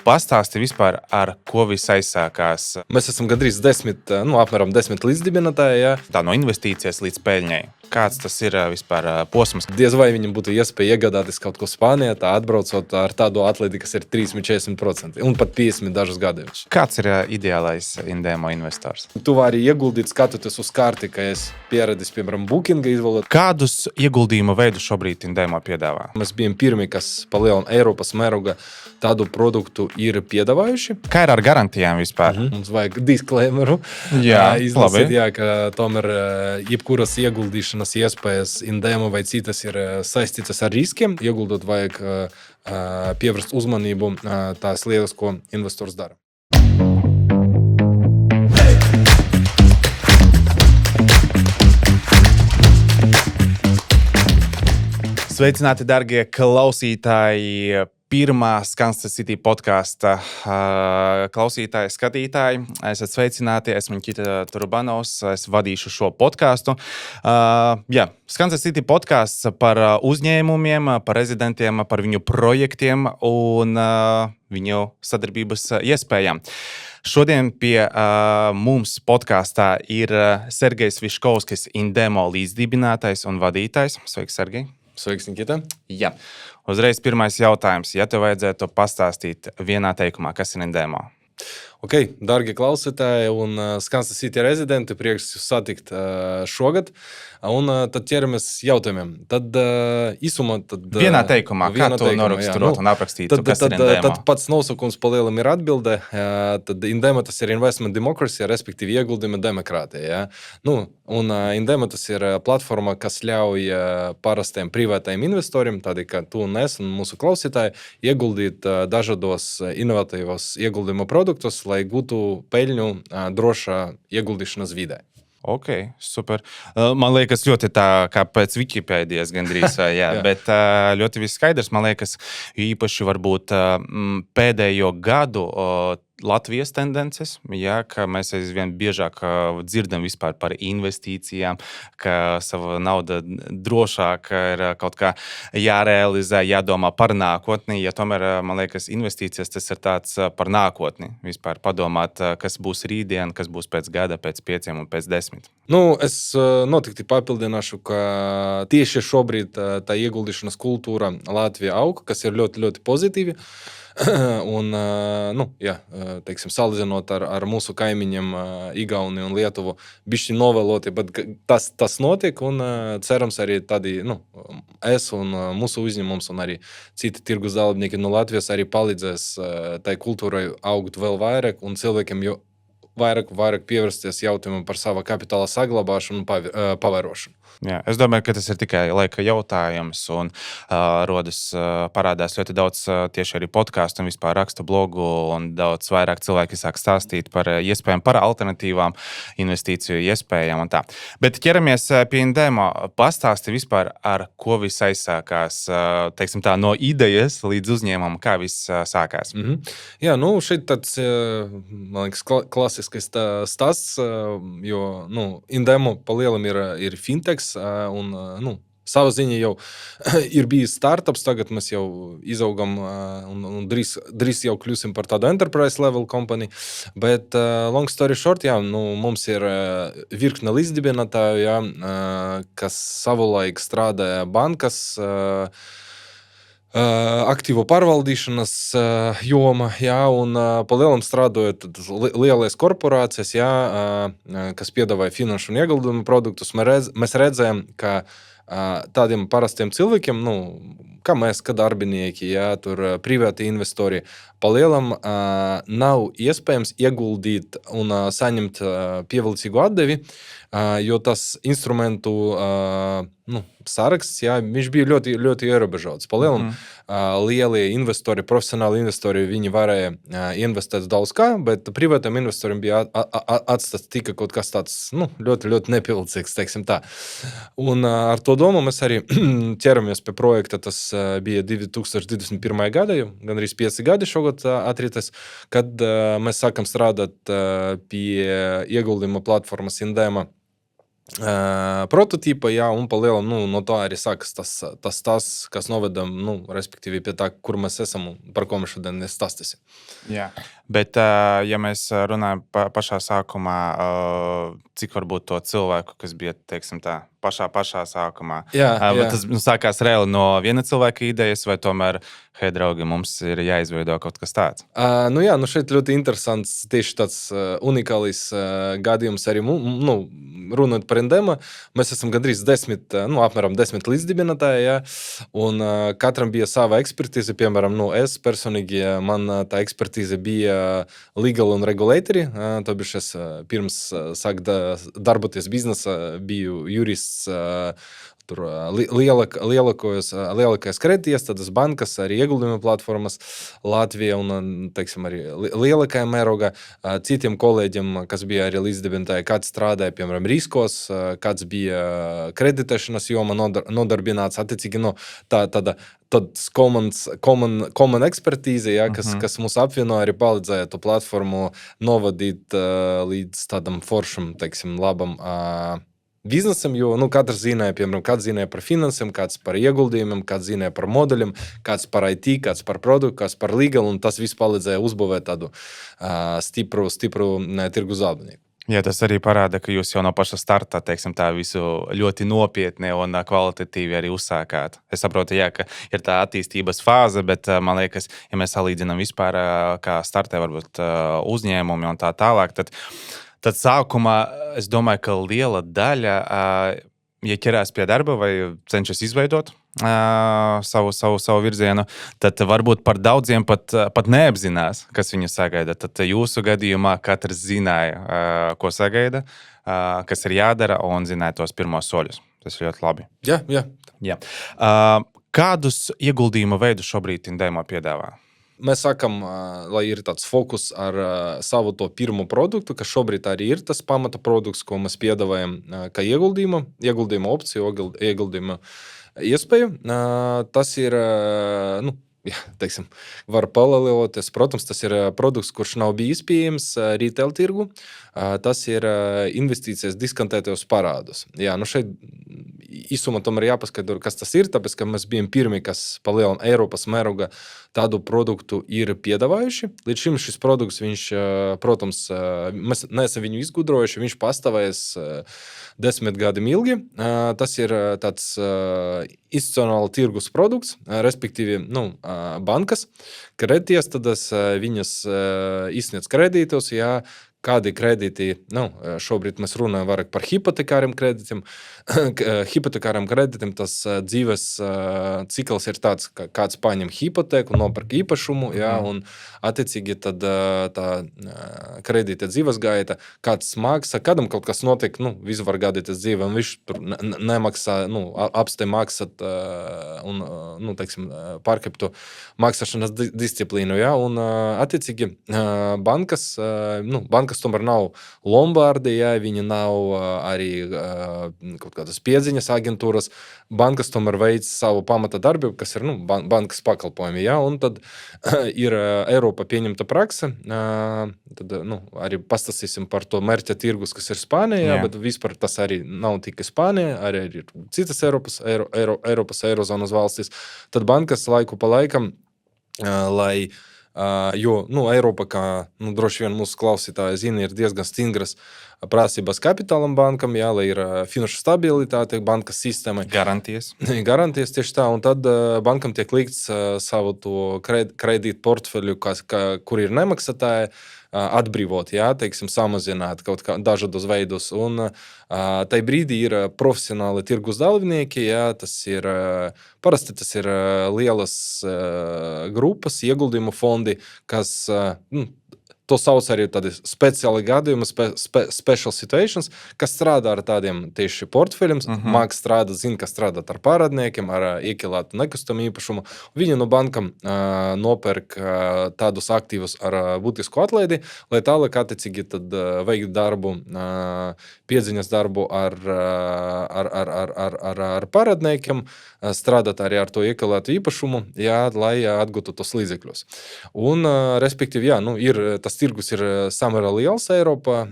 Pastāsti vispār, ar ko viss aizsākās. Mēs esam gandrīz apmēram 10 līdzdibinātāji. Ja? Tā no investīcijas līdz peļņai. Kāds tas ir vispār posms? Diez vai viņam būtu iespēja iegādāties kaut ko Spānijā, tā atbraucot ar tādu atlaidi, kas ir 30-40% un pat 50 dažus gadus. Kāds ir ideālais Indēmo investors? Tu vari ieguldīt, skatoties uz karti, ka es pieredzis, piemēram, Bookinga izvēlēt. Kādus ieguldījumu veidus šobrīd Indēmo piedāvā? Mēs bijām pirmie, kas palielam Eiropas mēroga tādu produktu ir piedāvājuši. Kā ir ar garantijām vispār? Mums vajag disclaimeru. Izlasīt, ka tomēr jebkuras ieguldīšanas iespējas Indēmo vai citas ir saistītas ar riskiem. Ieguldot vajag pievērst uzmanību tās lietas, ko investors dara. Sveicināti, darbie klausītāji! Pirmā Skanstas City podkāsta klausītāji, skatītāji. Esat sveicināti, esmu Nikita Turubanovs, es vadīšu šo podkāstu. Skanstas City podkāsts par uzņēmumiem, par rezidentiem, par viņu projektiem un viņu sadarbības iespējām. Šodien pie mums podkāstā ir Sergejs Viškovskis, Indēmo līdzdibinātājs un vadītājs. Sveiks, Sergej! Sveiks, Nikita! Jā. Uzreiz pirmais jautājums. Ja tev vajadzētu pastāstīt vienā teikumā, kas ir Indēmo? Ok, darbie klausītāji un Skanstas City rezidenti, prieks jūs satikt šogad. Un tad ķeramies jautājumiem. Tad īsumā... Vienā teikumā, kā tu noraksturot un aprakstītu, kas ir Indēmo? Tad pats nosaukums palielam ir atbilde. Tad Indēmo tas ir investment democracy, respektīvi ieguldījuma demokrātija. Ja? Un Indēmo tas ir platforma, kas ļauj parastiem privātajiem investoriem, tādi kā tu un es un mūsu klausītāji, ieguldīt dažādos inovatīvos ieguldījuma produktus, lai gūtu peļņu drošā ieguldīšanas vidē. Ok, super. Man liekas, ļoti tā kā pēc Wikipēdijas gandrīz, jā. Bet ļoti viss skaidrs, man liekas, īpaši varbūt pēdējo gadu Latvijas tendences, ja, ka mēs aizvien biežāk dzirdam vispār par investīcijām, ka sava nauda drošāk ir kaut kā jārealizē, jādomā par nākotni, ja tomēr, man liekas, investīcijas tas ir tāds par nākotni, vispār padomāt, kas būs rītdien, kas būs pēc gada, pēc 5 un pēc 10. Es noteikti papildināšu, ka tieši šobrīd tā ieguldīšanas kultūra Latvijā aug, kas ir ļoti, ļoti pozitīvi. Un, teiksim, salīdzinot ar mūsu kaimiņiem Igauniju un Lietuvu, bišķi novēloti, bet tas notiek un cerams arī tādi, es un mūsu uzņēmums un arī citi tirgus dalībnieki no Latvijas arī palīdzēs tai kultūrai augt vēl vairāk un cilvēkiem jau vairāk pievērsties jautājumam par sava kapitāla saglabāšanu un pavērošanu. Jā, es domāju, ka tas ir tikai laika jautājums un parādās ļoti daudz tieši arī podcastu un vispār raksta blogu un daudz vairāk cilvēki sāk stāstīt par iespējām, par alternatīvām investīciju iespējām un tā. Bet ķeramies pie Indēmo. Pastāsti vispār, ar ko viss aizsākās, teiksim tā, no idejas līdz uzņēmumam, kā viss sākās. Jā, šeit tāds, man liekas, klasiskais stāsts, jo, Indēmo palielam ir fintechs, un, sava ziņa jau ir bijis startups, tagad mēs jau izaugam un drīz jau kļūsim par tādu enterprise level company, bet long story short, mums ir virkne līdzdibinātāju, kas savulaik strādāja bankas, aktīvu pārvaldīšanas joma, un palielam strādājot lielais korporācijas, kas piedāvāja finanšu un ieguldījumu produktus, mēs redzējām, ka tādiem parastiem cilvēkiem, kā mēs, kā darbinieki, tur privāti investori, palielam nav iespējams ieguldīt un saņemt pievilcīgu atdevi, jo tas instrumentu saraksts, viņš bija ļoti, ļoti ierobežots. Palielam lielie investori, profesionāli investori, viņi varēja investēt daudz kā, bet privātiem investoriem bija atstāts tikai kaut kas tāds, ļoti, ļoti nepilnīgs, teiksim tā. Un ar to domu mēs arī ķeramies pie projekta, tas bija 2021. gada, jau gandrīz 5 gadi šogad atrites, kad mēs sākam strādāt pie ieguldījuma platformas Indēmo prototipa, jā, un pa lielam, no tā arī sākas tas, kas noveda, respektīvi pie tā, kur mēs esam un par ko mēs šodien stāstīsim. Jā, bet, ja mēs runājam pašā sākumā, cik varbūt to cilvēku, kas bija, teiksim tā, pašā sākumā, tas sākās reāli no viena cilvēka idejas, vai tomēr, hei, draugi, mums ir jāizveido kaut kas tāds? Šeit ļoti interesants, tieši tāds unikālis gadījums arī, runājot par Endema, mēs esam gandrīz apmēram 10 līdzdibinātāji, jā, un katram bija sava ekspertīze, piemēram, es personīgi, man tā ekspertīze bija legal un regulatory, to bišķi es pirms sāk darboties biznesa, biju jurists, tur lielākais kredītiestādes, bankas, arī ieguldījuma platformas Latvijā un, teiksim, arī lielākajā mērogā. Citiem kolēģiem, kas bija arī līdzdibinātāji, kāds strādāja, piemēram, riskos, kāds bija kreditēšanas joma nodarbināts, attiecīgi, tāda common ekspertīze, ja, kas mūs apvieno, arī palīdzēja to platformu novadīt līdz tādam foršam, teiksim, labam biznesam, jo katrs zināja, piemēram, kāds zināja par finansēm, kāds par ieguldījumiem, kāds zināja par modeļiem, kāds par IT, kāds par produktu, kāds par legal, un tas viss palīdzēja uzbūvēt tādu stipru tirgu zaldnieku. Jā, tas arī parāda, ka jūs jau no paša starta, teiksim, tā visu ļoti nopietni un kvalitatīvi arī uzsākāt. Es saprotu, jā, ka ir tā attīstības fāze, bet man liekas, ja mēs salīdzinām vispār, kā startē varbūt uzņēmumi un tā tālāk, tad sākumā es domāju, ka liela daļa, ja ķerās pie darba vai cenšas izveidot savu virzienu, tad varbūt par daudziem pat neapzinās, kas viņu sagaida. Tad jūsu gadījumā katrs zināja, ko sagaida, kas ir jādara, un zināja tos pirmos soļus. Tas ir ļoti labi. Jā. Kādus ieguldījumu veidus šobrīd Endema piedāvā? Mēs sakam, lai ir tāds fokus ar savu to pirmo produktu, kas šobrīd arī ir tas pamata produkts, ko mēs piedāvājam kā ieguldījuma opciju, ieguldījuma iespēju. Tas ir, teiksim, var palieloties. Protams, tas ir produkts, kurš nav bijis pieejams retail tirgu. Tas ir investīcijas diskontētajos parādus. Jā, šeit īsumā tomēr jāpaskaidro, kas tas ir, tāpēc, ka mēs bijām pirmi, kas palielam Eiropas mēroga tādu produktu ir piedāvājuši. Līdz šim šis produkts, viņš, protams, mēs neesam viņu izgudrojuši, viņš pastāvēs 10 gadiem ilgi. Tas ir tāds institucionāla tirgus produkts, respektīvi, bankas, kredītiestādes, viņas izsniedz kredītus, jā, kādi kredīti, šobrīd mēs runājam vairāk par hipotekāriem kredītiem. Hipotekāriem kredītiem tas dzīves cikls ir tāds, ka kāds paņem hipoteku, nopērk īpašumu, jā, un attiecīgi tad tā kredīta dzīves gaita, kāds maksā, kādam kaut kas notiek, visu var gadīties dzīve, un viņš tur nemaksā, apstē maksāt un, teiksim, pārkāptu maksāšanas disciplīnu, jā, un attiecīgi bankas tomēr nav Lombardija, viņi nav arī kaut kādas piedziņas agentūras. Bankas tomēr veic savu pamata darbību, kas ir bankas pakalpojumi. Ja? Un tad ir Eiropa pieņemta prakse. Tad arī pastāstīsim par to mērķa tirgus, kas ir Spānijā, bet vispār tas arī nav tikai Spānija, arī ir citas Eiropas Eirozonas valstis. Tad bankas laiku pa laikam, lai jo Eiropa, kā droši vien mūsu klausītāji zina, ir diezgan stingras prasības kapitālam bankam, jā, lai ir finanšu stabilitāte, bankas sistēma. Garantijas tieši tā, un tad bankam tiek likts savu to kredītu portfeļu, kur ir nemaksātāji, atbrīvot, jā, teiksim, samazināt kaut kā dažādos veidus. Un tai brīdī ir profesionāli tirgus dalībnieki, jā, parasti tas ir lielas grupas, ieguldījumu fondi, kas, to sauc arī tādi speciāli gadījumi, special situations, kas strādā ar tādiem tieši portfeļiem, māks strādāt, zina, kas strādāt ar pārādniekiem, ar iekilētu nekustamu īpašumu. Viņi no bankam nopērk tādus aktīvus ar būtisku atlaidi, lai tālāk attiecīgi tad veikt darbu, piedziņas darbu ar pārādniekiem, strādāt arī ar to iekilētu īpašumu, jā, lai atgūtu tos līdzekļus. Un, respektīvi, jā, ir tas tas tirgus ir samērā liels Eiropā.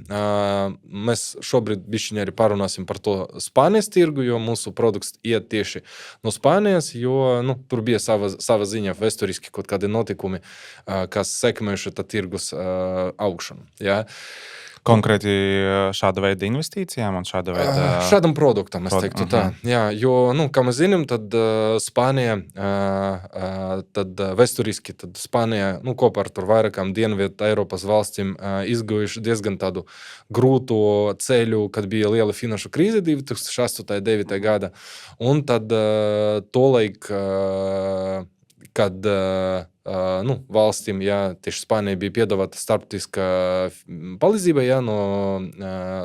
Mēs šobrīd bišķiņi arī parunāsim par to Spānijas tirgu, jo mūsu produkts iet tieši no Spānijas, jo tur bija sava ziņa vēsturiski kaut kādi notikumi, kas sekmējuši tā tirgus augšanu. Ja? Konkrēti šāda veida investīcijām un šāda veida... Šādam produktam, es teiktu tā. Jā, jo, kā mēs zinām, tad Spānija, tad vēsturiski, tad Spānija, kopā ar tur vairākām Dienvidu Eiropas valstīm izguvuši diezgan tādu grūtu ceļu, kad bija liela finanšu krīze 2008.9. gada. Un tad tolaik, kad valstīm, tieši Spānija bija piedāvāta starptautiskā palīdzība, no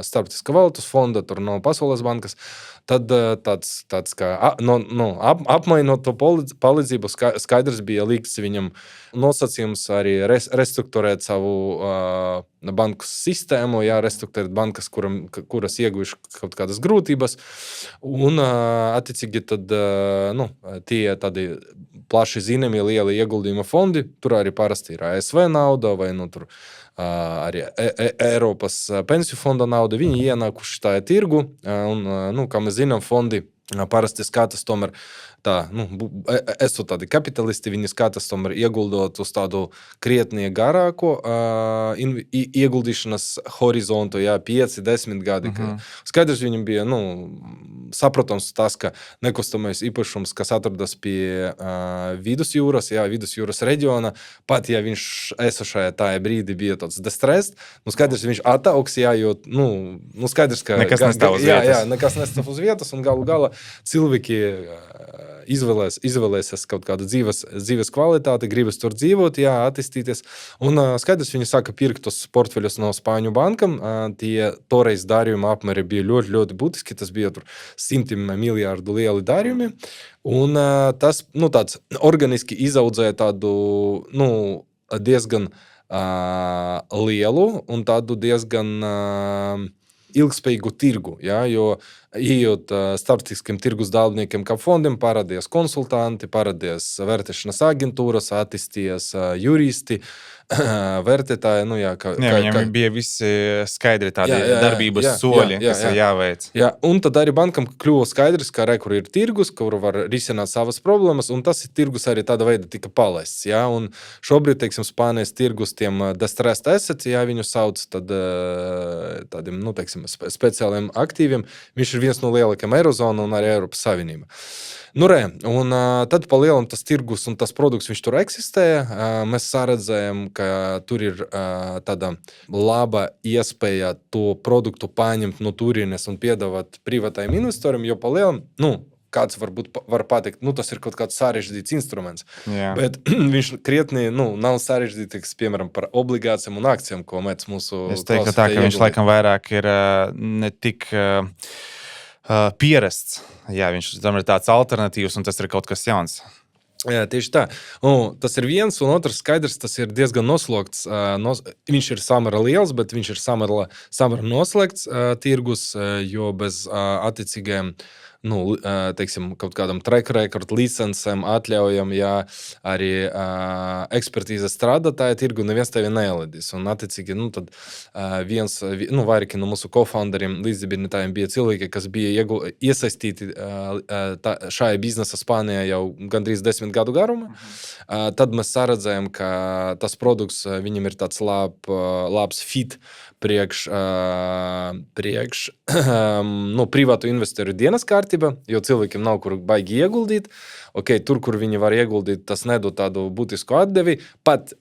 starptautiskā valūtas fonda, tur no Pasaules bankas, tad tāds kā apmainot to palīdzību, skaidrs bija līgts viņam nosacījums arī restruktūrēt savu banku sistēmu, restruktūrēt bankas, kuras ieguvuši kaut kādas grūtības, un attiecīgi tad tie tādi plaši zināmi lieli ieguldījuma fondi, tur arī parasti ir ASV nauda vai tur arī Eiropas pensiju fonda nauda, viņi ienākuši tā tirgu, un, kā mēs zinām, fondi parasti skatās tomēr tā, esot tādi kapitalisti, viņi skatās tomēr ieguldot uz tādu krietni garāko ieguldīšanas horizontu, 5-10 gadi. Skaidrs viņam bija, saprotams tas, ka nekustamais īpašums, kas atrodas pie vidusjūras, vidusjūras reģiona, pat ja viņš esošajā tajā brīdī bija tāds distressed, skaidrs viņš ataugs, jo, skaidrs, ka nekas nestāv uz vietas. Nekas nestāv uz vietas, un galu galā cilvēki izvēlēsies kaut kādu dzīves kvalitāti, gribas tur dzīvot, attīstīties. Un skaidrs, viņi sāka pirkt tos portfeļus no Spāņu bankam. Tie toreiz darījuma apmēri bija ļoti, ļoti būtiski. Tas bija tur 100 miljārdu lieli darījumi. Un tas, tāds organiski izaudzēja tādu, diezgan lielu un tādu diezgan ilgspējīgu tirgu, jo ejot starptautiskiem tirgus dalībniekiem kā fondiem, parādījās konsultanti, parādījās vērtēšanas aģentūras, attīstījās juristi, vērtētāji. Viņam bija visi skaidri tādi darbības soļi, kas ir jāveic. Un tad arī bankam kļuva skaidrs, ka kur ir tirgus, kur var risināt savas problēmas, un tas tirgus arī tāda veida tika palaists. Un šobrīd, teiksim, Spānijas tirgus tiem distressed assets, viņu sauc tādiem, teiksim, speciāliem aktīviem, viņš ir viens no lielākajiem Eirozona un arī Eiropas Savienība. Un tad pa lielam tas tirgus un tas produkts, viņš tur eksistē. Mēs saredzējam, ka tur ir tāda laba iespēja to produktu paņemt no turienes un piedāvāt privātajiem investoriem, jo pa lielam, kāds varbūt var pateikt, tas ir kaut kāds sarežģīts instruments. Bet viņš krietni, nav sarežģīts, piemēram, par obligācijām un akcijām, ko mēdz mūsu... Es teiktu tā, ka viņš laikam vairāk ir ne tik... pierasts. Viņš tam ir tāds alternatīvs, un tas ir kaut kas jauns. Tieši tā. Tas ir viens, un otrs skaidrs, tas ir diezgan noslogts. Viņš ir samērā liels, bet viņš ir samērā noslēgts tirgus, jo bez attiecīgiem teiksim, kaut kādam track record, licencēm, atļaujam, arī ekspertīze strādātāja tirgu, neviens tevi neieledīs. Un attiecīgi, tad vairāki no mūsu co-founderiem, līdzdibinātājiem bija cilvēki, kas bija iesaistīti šajā biznesa Spānijā jau gandrīz 10 gadu garumā. Tad mēs saredzējām, ka tas produkts, viņam ir tāds labs fit priekš privātu investoru dienas kārtība, jo cilvēkiem nav kur baigi ieguldīt. Tur, kur viņi var ieguldīt, tas nedod tādu būtisku atdevi. Pat,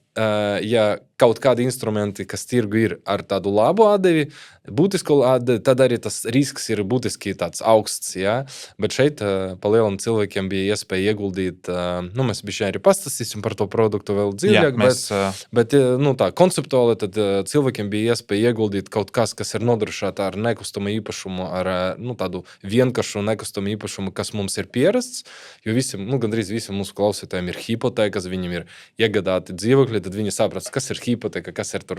ja kaut kādi instrumenti, kas tirgu ir ar tādu labu atdevi, būtisku atdevi, tad arī tas risks ir būtiski tāds augsts. Bet šeit pa lielam cilvēkiem bija iespēja ieguldīt, mēs bišķi arī pastāstīsim par to produktu vēl dziļāk, bet tā konceptuāli tad cilvēkiem bija iespēja ieguldīt kaut kas ir nodrošināta ar nekustamu īpašumu, ar tādu vienkāršu nekustamu īpašumu, kas mums ir pierasts, jo gandrīz visiem mūsu klausītājiem ir hipotēkas, viņiem ir iegādāti dzīvokļi, tad viņi saprast, kas ir hipoteka, kas ir tur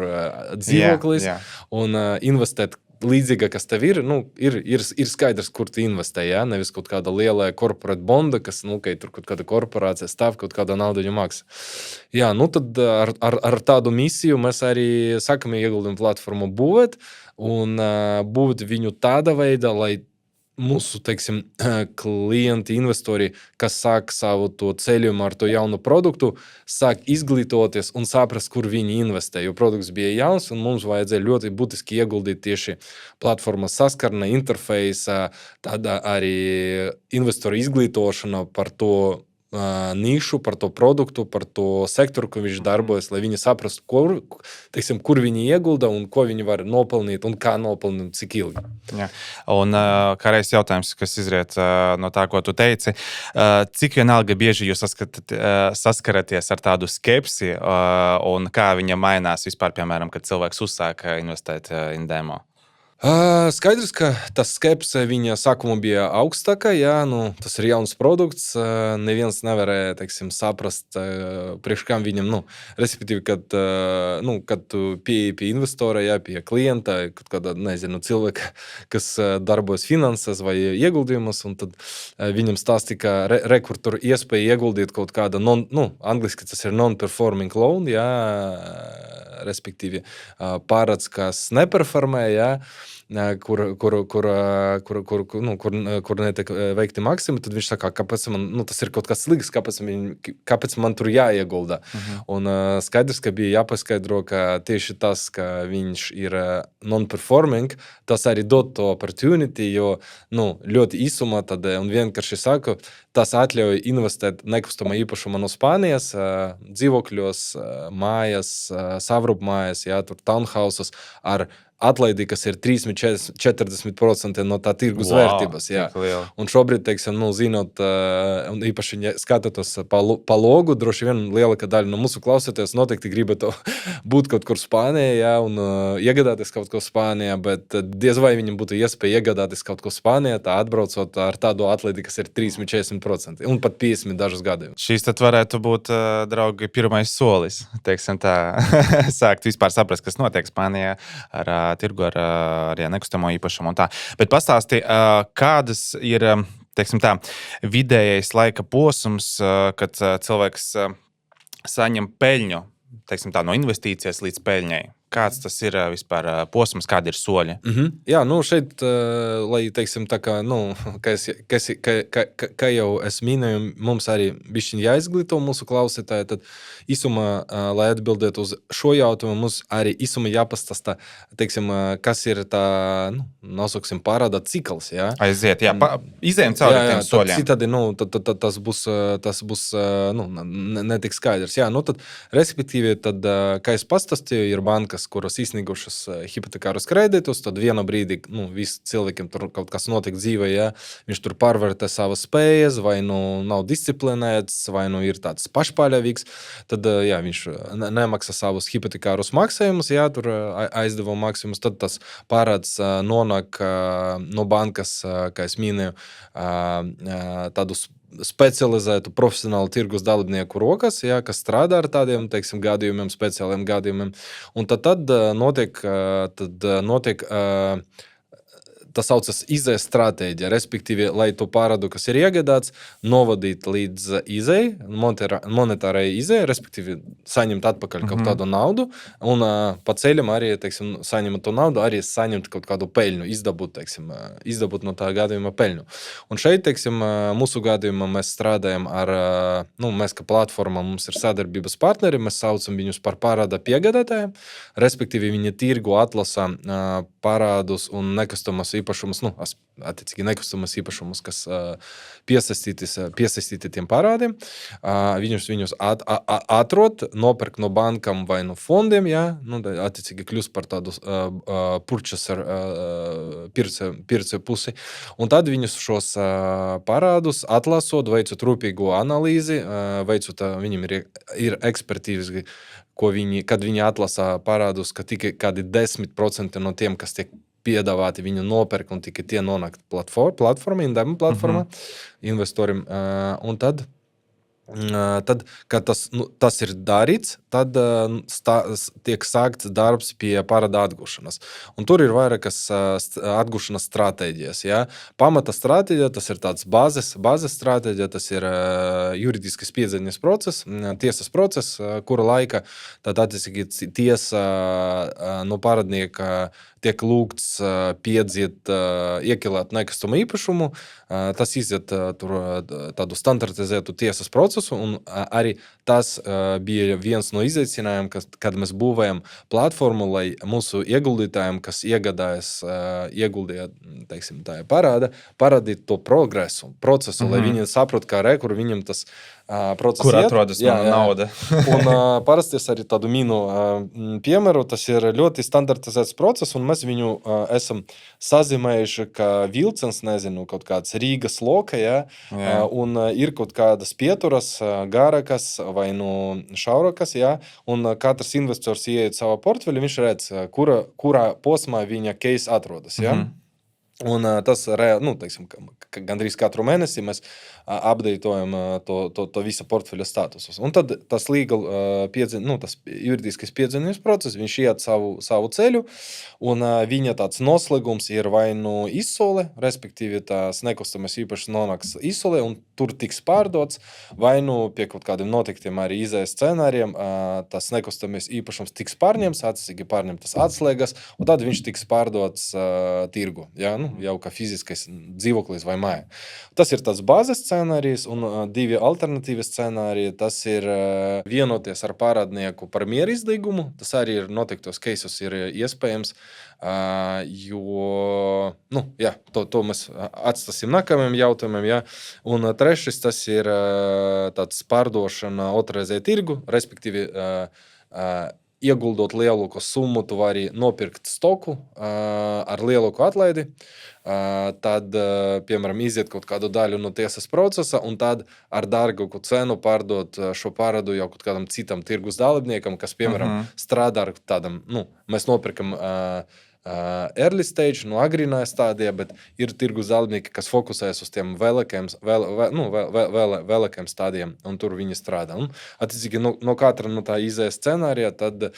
dzīvoklis, un investēt līdzīga, kas tev ir, ir skaidrs, kur tu investē, ja? Nevis kaut kāda liela corporate bonda, kas, ka tur kaut kāda korporācija stāv, kaut kāda nauda viņa maksā. Jā, tad ar tādu misiju mēs arī sākam ieguldījumu platformu būvēt un būvēt viņu tāda veida, lai mūsu, teiksim, klienti, investori, kas sāk savu to ceļojumu ar to jaunu produktu, sāk izglītoties un saprast, kur viņi investē. Jo produkts bija jauns, un mums vajadzēja ļoti būtiski ieguldīt tieši platformas saskarne, interfeisa, tāda arī investoru izglītošana par to nišu, par to produktu, par to sektoru, kur viņš darbojas, lai viņi saprastu, kur viņi iegulda un ko viņi var nopelnīt un kā nopelnīt, cik ilgi. Jā. Un kā reiz jautājums, kas izriet no tā, ko tu teici, cik vienalga bieži jūs saskaraties ar tādu skepsi un kā viņa mainās vispār, piemēram, kad cilvēks uzsāk investēt Indemo? Skaidrs, ka tas skepse viņa sākumā bija augstāka, jā, tas ir jauns produkts, neviens nevarēja, teiksim, saprast, priekš kam viņam, respektīvi, kad tu pieeji pie investora, jā, pie klienta, kaut kāda, cilvēka, kas darbojas finanses vai ieguldījumus, un tad viņam stāstīja, ka kur tur iespēja ieguldīt kaut kāda, angliski tas ir non-performing loan, jā, respektīvi pārāds, kas neperformē, jā, kur netiek veikti maksājumi, tad viņš saka, kāpēc man, tas ir kaut kas slikts, kāpēc man tur jāiegulda. Un skaidrs, ka bija jāpaskaidro, ka tieši tas, ka viņš ir non-performing, tas arī dod to opportunity, jo, ļoti īsumā tad, un vienkārši saku, tas atļauj investēt nekustamā īpašumā no Spānijas, dzīvokļos, mājas, savrupmājas, jā, tur townhouses ar atlaidi, kas ir 30-40% no tā tirgus vērtības. Jā. Un šobrīd, teiksim, zinot, un īpaši skatoties pa logu, droši vien lielākā daļa no mūsu klausītājiem noteikti gribētu būt kaut kur Spānijā, jā, un iegādāties kaut ko Spānijā, bet diez vai viņam būtu iespēja iegādāties kaut ko Spānijā, tā atbraucot ar tādu atlaidi, kas ir 30-40% un pat 50 dažus gadiem. Šīs tad varētu būt, draugi, pirmais solis, teiksim tā, sākt vispār saprast, kas notiek Spānijā ar tirgu ar nekustamo īpašumu un tā. Bet pastāsti, kādas ir, teiksim tā, vidējais laika posms, kad cilvēks saņem peļņu, teiksim tā, no investīcijas līdz peļņai? Kāds tas ir vispār posms, kādi ir soļi? Jā, šeit, lai, teiksim, tā kā, kā jau es minēju, mums arī bišķiņ jāizglīto mūsu klausītāji, tad īsumā, lai atbildētu uz šo jautājumu, mums arī īsumā jāpastāsta, teiksim, kas ir tā, nosoksim, parāda cikls, jā? Aiziet, jā, izējam cauri tiem soļiem. Citādi, tas būs netik skaidrs. Jā, tad, respektīvi, tad, kā es pastāstīju, ir bankas, kuras izsniegušas hipotekārus kredītus, tad vienā brīdī, visi cilvēkiem tur kaut kas notiek dzīvē, ja viņš tur pārvērtē savas spējas, vai nav disciplinēts, vai ir tāds pašpaļāvīgs, tad, jā, viņš nemaksā savus hipotekārus maksājumus, jā, tur aizdevumu maksājumus, tad tas parāds nonāk no bankas, kā es minēju, tādus specializētu profesionālu tirgus dalībnieku rokas, jā, kas strādā ar tādiem, teiksim, gadījumiem, speciāliem gadījumiem. Un tad notiek tas saucas izējas stratēģija, respektīvi, lai to parādu, kas ir iegādāts, novadīt līdz izēji, monetārai izēji, respektīvi, saņemt atpakaļ kaut tādu naudu, un pa ceļam arī, teiksim, saņemt to naudu, arī saņemt kaut kādu peļņu, izdabūt no tā gadījuma peļņu. Un šeit, teiksim, mūsu gadījumā mēs strādājam ar, mēs kā platforma, mums ir sadarbības partneri, mēs saucam viņus par parāda piegādātājiem, respektīvi, viņi tirgu atlasa parādus un nekustamas īpašumus, attiecīgi nekustamas īpašumus, kas piesaistīti tiem parādiem. Viņus atrod, nopirkt no bankam vai no fondiem, jā, attiecīgi kļūst par tādu pirce pusi. Un tad viņus šos parādus atlasot, veicot rūpīgu analīzi, viņiem ir ekspertīzi, kad viņi atlasa parādus, ka tikai kādi 10% no tiem, kas tiek piedāvāti, viņu nopērk un tikai tie nonāk platforma, Indemo platforma, investoriem. Un tad Tad, kad tas ir darīts, tad tiek sākts darbs pie parāda atgūšanas. Un tur ir vairākas atgūšanas stratēģijas. Ja? Pamata stratēģija, tas ir tāds bāzes stratēģija, tas ir juridiskas piedziņas process, tiesas process, kura laika tad attiecīgi tiesa no parādnieka tiek lūgts piedzīt, iekilēt nekustamo īpašumu. Tas iziet tādu standartizētu tiesas procesu, un arī tas bija viens no izaicinājumiem, kad mēs būvējam platformu, lai mūsu ieguldītājiem, kas iegādājas, ieguldīja, teiksim, tā parādīt to procesu, lai viņi saprot, kā kur viņam tas process Kur iet. atrodas mana nauda? Un parasti es arī tādu minu piemēru, tas ir ļoti standartizēts process, un mēs viņu esam sazīmējuši, ka vilciens, nezinu, kaut kāds Rīgas loka, ja, un ir kaut kādas pieturas garākas vai šaurākas, ja, un katrs investors ieiet savā portfeļu, viņš redz, kurā posmā viņa case atrodas. Ja. Un tas, teiksim, gandrīz katru mēnesi mēs updateojam to visu portfeļa statusus. Un tad tas tas juridiskais piedziņas process, viņš iet savu ceļu, un viņa tāds noslēgums ir vai izsole, respektīvi tās nekustamais īpašs nonāks izsolē, un tur tiks pārdots, vai pie kaut kādiem noteiktiem arī izējas scenārijiem tas nekustamais īpašums tiks pārņemts, attiecīgi pārņemtas atslēgas, un tad viņš tiks pārdots tirgu. Ja? Jau kā fiziskais dzīvoklis vai māja. Tas ir tas bāzes scenārijs, un divi alternatīvi scenāriji. Tas ir vienoties ar parādnieku par mieru izlīgumu. Tas arī ir noteiktos cases ir iespējams, jo to mēs atstāsim nākamajam jautājumam. Ja? Un trešais, tas ir tāds pārdošana otrreizē tirgu, respektīvi ieguldot lielāku summu, tu vari nopirkt stoku ar lielāku atlaidi, tad, piemēram, iziet kaut kādu daļu no tiesas procesa, un tad ar dārgāku cenu pārdot šo parādu jau kaut kādam citam tirgus dalībniekam, kas, piemēram, strādā ar tādam, mēs nopirkam early stage, agrīnā stādijā, bet ir tirgus dalībnieki, kas fokusējas uz tiem vēlākiem stādiem, un tur viņi strādā. Un, attiecīgi, no katra no tā izējas scenārija, tad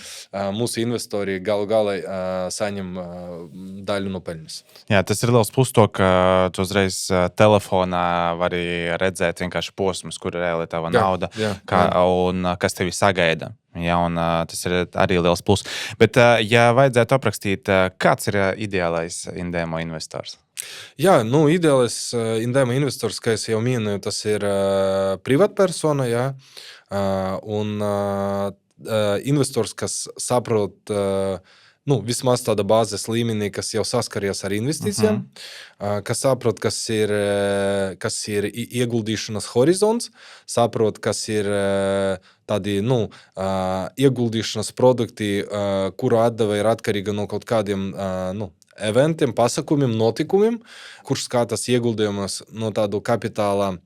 mūsu investori galu galā saņem daļu no peļņas. Jā, tas ir liels plus to, ka tu uzreiz telefonā vari redzēt vienkārši posmus, kur ir reāli tava nauda, un kas tevi sagaida. Ja, un tas ir arī liels plus. Bet, ja vajadzētu aprakstīt, kāds ir ideālais Indēmo investors? Jā, ideālais Indēmo investors, kā es jau minēju, tas ir privātpersona, ja, un investors, kas saprot vismaz tāda bāzes līmenī, kas jau saskaries ar investīcijām, kas saprot, kas ir ieguldīšanas horizonts, saprot, kas ir tādi ieguldīšanas produkti, kuru atdeve ir atkarīga no kaut kādiem eventiem, pasākumiem, notikumiem, kurš skatās ieguldījumus no tādu kapitāla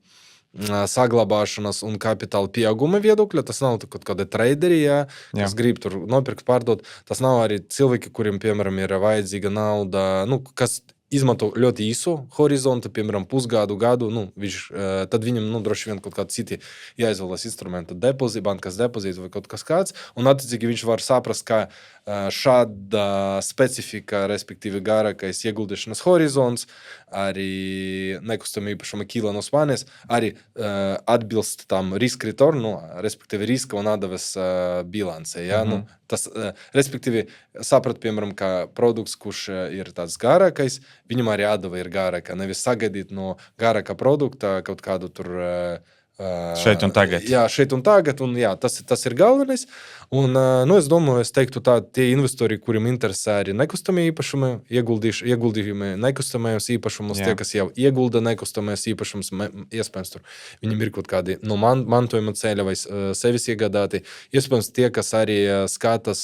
saglabāšanas un kapitāla pieauguma viedokļa. Tas nav kaut kādi traderi, kas grib tur nopirkt, pārdot. Tas nav arī cilvēki, kuriem, piemēram, ir vajadzīga nauda, kas izmanto ļoti īsu horizontu, piemēram, pusgadu, gadu. Tad viņam droši vien kaut kādi citi jāizvēlas instrumenti, bankas depozīti vai kaut kas kāds. Un attiecīgi viņš var saprast, ka šāda specifika, respektīvi garākais ieguldīšanas horizonts, arī nekustamā īpašuma kila no Spānijas, arī atbilst tam risk return, respektīvi riska un atdeves bilancē. Ja? Tas, respektīvi, saprat, piemēram, ka produkts, kurš ir tāds garākais, viņam arī atdeve ir garāka. Nevis sagaidīt no garāka produkta kaut kādu tur šeit un tagad. Jā, šeit un tagad, un tas ir galvenais. Un, es domāju, es teiktu tie investori, kuriem interesē arī nekustamie īpašumi, ieguldījumi nekustamajos īpašumus, tie, kas jau iegulda nekustamajos īpašumus, iespējams, tur viņiem ir kaut kādi no mantojuma ceļa vai sevis iegādāti. Iespējams, tie, kas arī skatās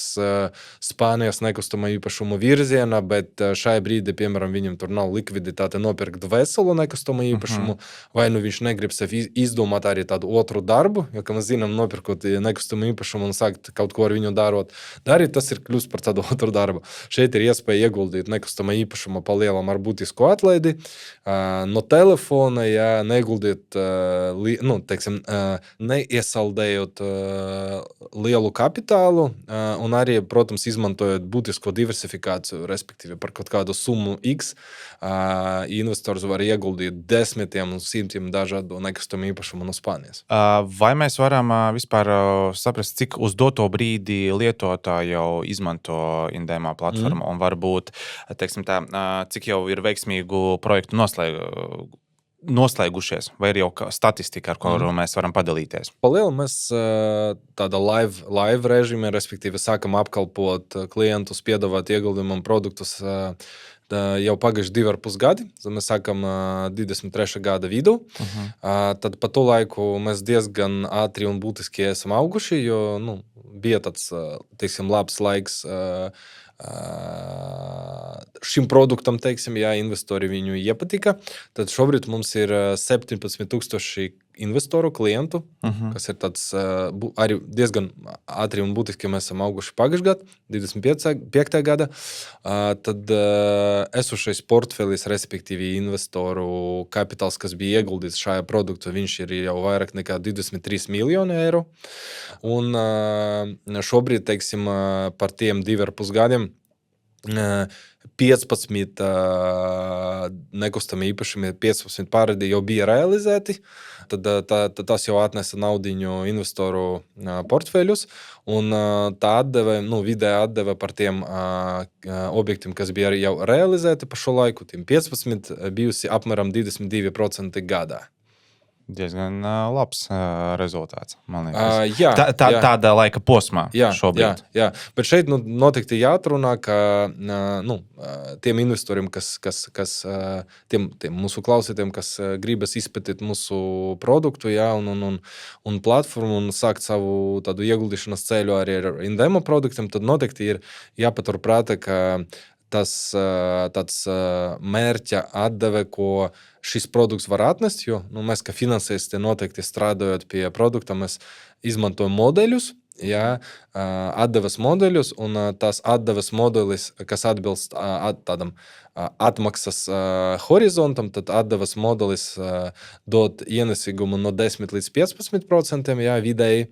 Spānijas nekustamā īpašumu virzienā, bet šai brīdī, piemēram, viņam tur nav likviditāte nopirkt veselu nekustamā īpašumu, vai viņš negrib sev izdomāt domāt arī tādu otru darbu, jo, kā mēs zinām, nopirkot nekustamo īpašumu un sākt kaut ko ar viņu darīt, tas ir kļūst par tādu otru darbu. Šeit ir iespēja ieguldīt nekustamā īpašuma palielam ar būtisku atlaidi, no telefona, neguldīt, neiesaldējot lielu kapitālu un arī, protams, izmantojot būtisko diversifikāciju, respektīvi par kaut kādu summu X, investors var ieguldīt 10 un 100 dažādu nekustamu īpašumu no Spānijas. Vai mēs varam vispār saprast, cik uz doto brīdi lietotāji jau izmanto Indēmā platformu un varbūt, teiksim tā, cik jau ir veiksmīgu projektu noslēgušies, vai ir jau statistika, ar kuru mēs varam padalīties? Palielu mēs tāda live režīmē, respektīvi sākam apkalpot klientus, piedāvāt ieguldījumu produktus jau pagājuši 2,5 gadi. Mēs sākam 23. gada vidū. Tad pa to laiku mēs diezgan ātri un būtiski esam auguši, jo bija tāds, teiksim, labs laiks šim produktam, teiksim, investori viņu iepatika. Tad šobrīd mums ir 17,000 investoru klientu, kas ir tāds arī diezgan ātri un būtiski, mēs esam auguši pagājuši gadu, 25. gada. Tad esošais portfelis, respektīvi investoru kapitāls, kas bija ieguldīts šajā produktu, viņš ir jau vairāk nekā 23 miljoni eiro. Un šobrīd, teiksim, par tiem 2,5 gadiem 15 nekustami īpašumi, 15 pārēdi jau bija realizēti, tad tas jau atnesa naudiņu investoru portfeļus, un tā atdeve, vidēja atdeve par tiem objektiem, kas bija jau realizēti pa šo laiku, tiem 15 bijusi apmēram 22% gadā. Diezgan labs rezultāts, man liekas. Tāda laika posmā šobrīd. Jā. Bet šeit noteikti jāatrunā, ka tiem investoriem, tiem mūsu klausītiem, kas gribas izpētīt mūsu produktu, un platformu un sākt savu tādu ieguldīšanas ceļu arī ar Indēmā produktiem, tad noteikti ir jāpatur prātā, ka tas tāds mērķa atdeve, ko šis produkts var atnest, jo mēs, kā finansēsti, noteikti strādājot pie produkta, mēs izmantojam modeļus, atdeves modeļus, un tās atdeves modelis, kas atbilst tādam atmaksas horizontam, tad atdeves modelis dod ienesīgumu no 10 līdz 15% vidēji,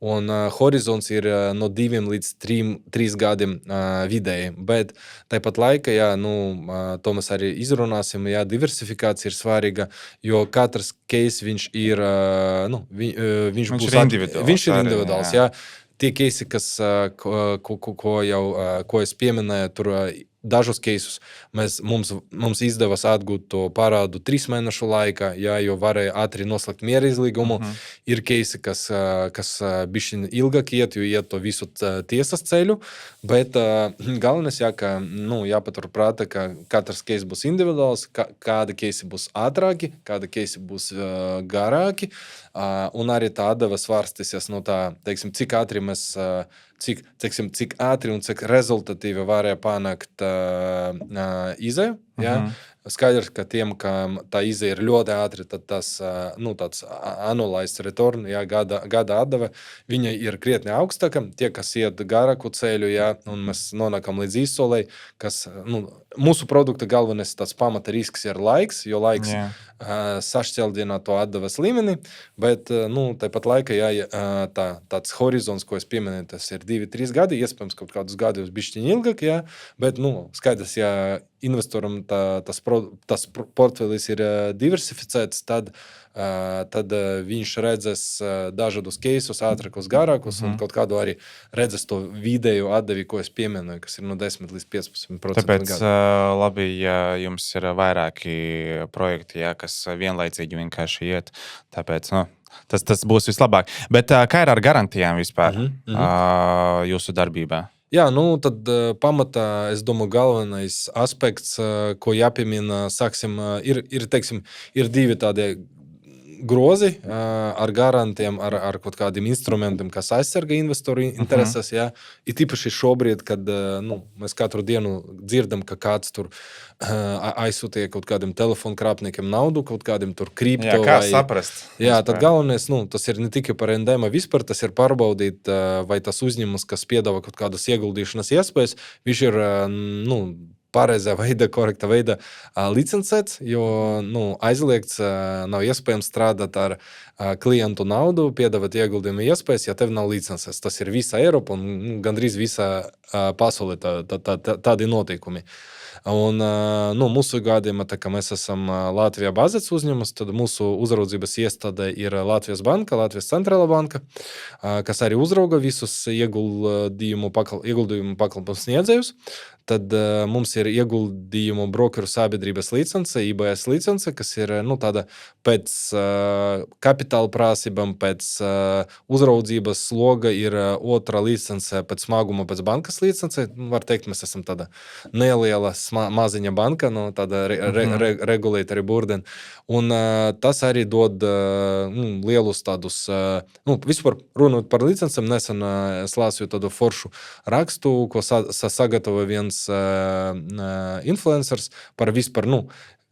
un horizonts ir no 2 līdz 3 gadiem vidēji. Bet tāpat laikā, to mēs arī izrunāsim, diversifikācija ir svarīga, jo katrs case viņš ir, viņš ir individuāls. Tie keisi, ko es pieminēju, tur dažus keisus mums izdevās atgūt to parādu 3 mēnešu laikā, jo varēja ātri noslēgt miera izlīgumu. Ir keisi, kas bišķiņ ilgāk iet, jo iet to visu tiesas ceļu, bet galvenais, ka jāpatur prātā, ka katrs keis būs individuāls, kāda keisi būs ātrāki, kāda keisi būs garāki, un arī tā atdeve svārstīsies no tā, teiksim, cik ātri mēs cik ātri un cik rezultatīvi varēja panākt izēju. Skaidrs, ka tiem, kam tā izēja ir ļoti ātri, tad tas tāds annualized return, gada atdeve, viņa ir krietni augstāka. Tie, kas iet garāku ceļu, un mēs nonākam līdz izsolei, kas mūsu produkta galvenais tāds pamata risks ir laiks, jo laiks sašķeldina to atdeves līmeni, bet tāpat laikā, tāds horizons, ko es pieminēju, tas ir 2-3 gadi, iespējams, kaut kādus gadus bišķiņ ilgāk, bet, skaidrs, investoram tas portfelis ir diversificēts, tad viņš redzēs dažādus keisus, ātrākus, garākus, un kaut kādu arī redzēs to vidēju atdevi, ko es pieminēju, kas ir no 10 līdz 15%. Tāpēc labi, ja jums ir vairāki projekti, kas vienlaicīgi vienkārši iet, tāpēc, tas būs vislabāk. Bet kā ir ar garantijām vispār jūsu darbībā? Tad pamatā, es domāju, galvenais aspekts, ko jāpiemina, ir 2 tādi grozi ar garantiem, ar kaut kādiem instrumentiem, kas aizsarga investoru intereses. Ja? Ir tīpaši šobrīd, kad mēs katru dienu dzirdam, ka kāds tur aizsūtīja kaut kādiem telefonu krāpniekiem naudu, kaut kādiem tur kripto. Jā, kā saprast? Jā, tad galvenais, tas ir ne tikai par NDM, vispār tas ir pārbaudīt, vai tas uzņēmums, kas piedāvā kaut kādas ieguldīšanas iespējas, viņš ir, pareizā veidā, korekta veidā licencēts, jo aizliegts nav iespējams strādāt ar klientu naudu, piedāvāt ieguldījumu iespējas, ja tev nav licencēts. Tas ir visa Eiropa un gandrīz visa pasaulē tādi noteikumi. Un, mūsu gadījumā, tā kā mēs esam Latvijā bāzēts uzņēmums, tad mūsu uzraudzības iestāde ir Latvijas banka, Latvijas centrālā banka, kas arī uzrauga visus ieguldījumu pakalpojumu sniedzējus. Tad mums ir ieguldījumu brokeru sabiedrības licence, IBS licence, kas ir tāda pēc kapitāla prasībām, pēc uzraudzības sloga ir otra licence pēc smaguma, pēc bankas licence. Var teikt, mēs esam tāda neliela maziņa banka, tāda regulatory burden. Un tas arī dod lielus tādus, vispār runāt par licencēm, nesen es lasīju tādu foršu rakstu, ko sagatavo viens influencers par vispār,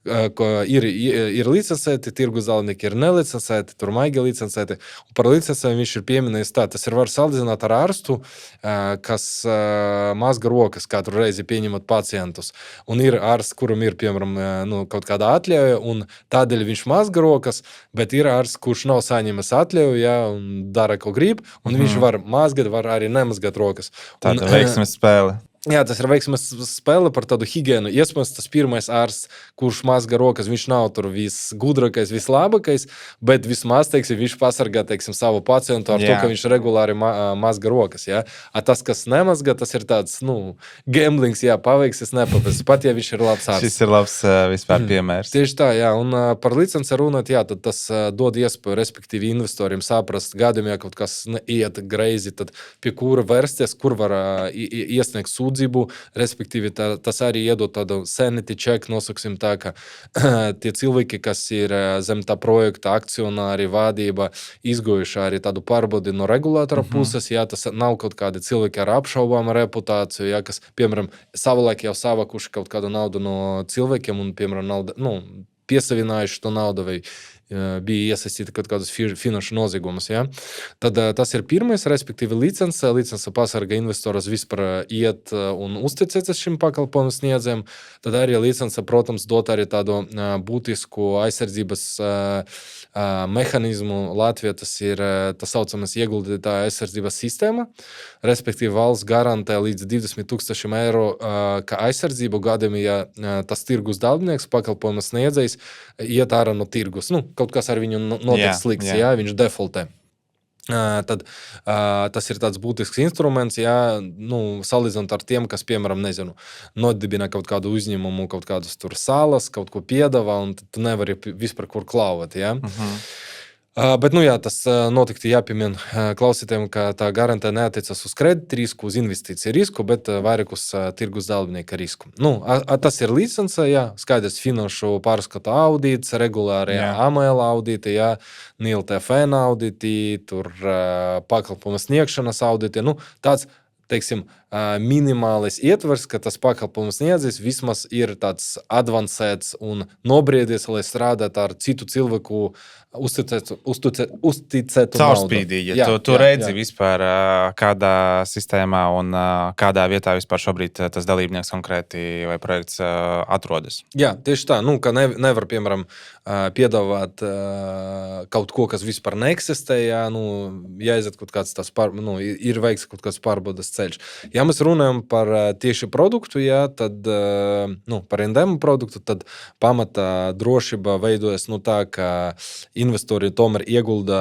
ir licencēti, tirgus dalībnieki ir nelicencēti, tur maigi licencēti. Un par licencēm viņš ir pieminējis tas ir var salīdzināt ar ārstu, kas mazga rokas katru reizi pieņemot pacientus. Un ir ārsts, kuram ir, piemēram, kaut kāda atļauja, un tādēļ viņš mazga rokas, bet ir ārsts, kurš nav saņēmis atļauju, ja, un dara, ko grib, un viņš var mazgat, var arī nemazgat rokas. Tāda veiksmes spēle. Jā, tas ir veiksmes spēle par tādu higienu. Iespējams, tas pirmais ārsts, kurš mazga rokas, viņš nav tur visgudrākais, vislabākais, bet vismaz, viņš pasargā, savu pacientu ar to, ka viņš regulāri mazga rokas. Ja? A tas, kas nemazga, tas ir tāds, gamblings, paveiks, es nepapēs, pat ja viņš ir labs ārsts. Šis ir labs vispār piemērs. Tieši tā, jā, un par licenci runāt, tad tas dod iespēju, respektīvi, investoriem saprast, gadījumā, ja kaut kas iet greizi, tad pie kura vērsties, kur var iesniegt sūdzību, respektīvi tas arī iedod tādu sanity check, nosaksim tā, ka tie cilvēki, kas ir zem tā projekta akcionāri, vadība, izgojuši arī tādu pārbaudi no regulātora puses, tas nav kaut kādi cilvēki ar apšaubām reputāciju, kas, piemēram, savulaik jau savakuši kaut kādu naudu no cilvēkiem un, piemēram, piesavinājuši to naudu vai bija iesaistīti kaut kādus finanšu noziegumus. Ja? Tad tas ir pirmais, respektīvi licence. Licence pasarga investorus vispār iet un uzticēties šim pakalpojumu sniedzējiem. Tad arī licence, protams, dot arī tādu būtisku aizsardzības mehanizmu. Latvijā tas ir tā saucamais ieguldītāja aizsardzības sistēma. Respektīvi, valsts garantē līdz 20,000 eiro kā aizsardzību gadījumā, ja tas tirgus dalībnieks, pakalpojumu sniedzējs, iet ārā no tirgus. Kaut kas ar viņu notiek slikts, viņš defaultē. Tad tas ir tāds būtisks instruments, salīdzinot ar tiem, kas, piemēram, nodibina kaut kādu uzņēmumu, kaut kādas tur salas, kaut ko piedāvā, un tu nevari vispār kur klauvēt. Ja? Bet, tas noteikti jāpiemina klausītājiem, ka tā garantija neatiecas uz kredīta risku, uz investīciju risku, bet vairāk uz tirgus dalībnieka risku. Tas ir licence, skaidrs finanšu pārskata audīts, regulārie AML audīti, NILTFN audīti, tur pakalpojumu sniegšanas audīti. Tāds, minimālais ietvers, ka tas pakalpojums sniedzējs vismaz ir tāds advancēts un nobriedies, lai strādātu ar citu cilvēku uzticētu caurspīdīgi. Tu redzi vispār, kādā sistēmā un kādā vietā vispār šobrīd tas dalībnieks konkrēti vai projekts atrodas. Jā, tieši tā. Ka nevar, piemēram, piedāvāt kaut ko, kas vispār neeksistē, jāiziet kaut kāds tas, ir veikts kaut kāds pārbaudas ceļš. Ja mēs runājam par tieši produktu, tad par NDM produktu, tad pamata drošība veidojas tā, ka investori tomēr iegulda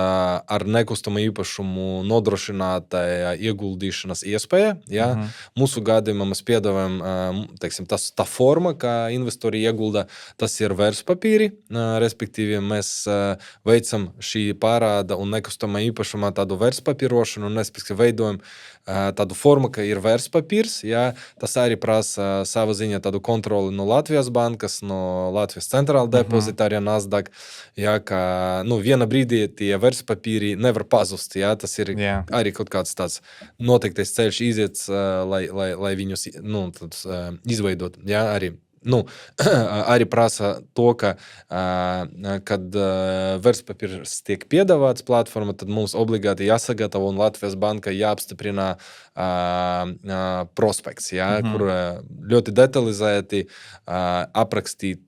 ar nekustamo īpašumu nodrošinātajā ieguldīšanas iespēja. Ja? Mūsu gadījumā mēs piedāvājam, tā forma, kā investori iegulda, tas ir vērtspapīri, respektīvi mēs veicam šī parāda un nekustamā īpašumā tādu vērtspapīrošanu un respektīvi veidojam tādu formu, ka ir vērtspapīrs, jā, tas arī prasa sava ziņa tādu kontroli no Latvijas bankas, no Latvijas centrāla depozitārija Nasdaq, jā, ka, viena brīdī tie vērtspapīri nevar pazust, jā, tas ir arī kaut kāds tāds noteiktais ceļš iziet, lai viņus, izveidot, jā, arī. Arī prasa to, ka, kad vērtspapīrs tiek piedāvāts platforma, tad mums obligāti jāsagatavo un Latvijas banka jāapstiprina prospekts, kur ļoti detalizēti aprakstīts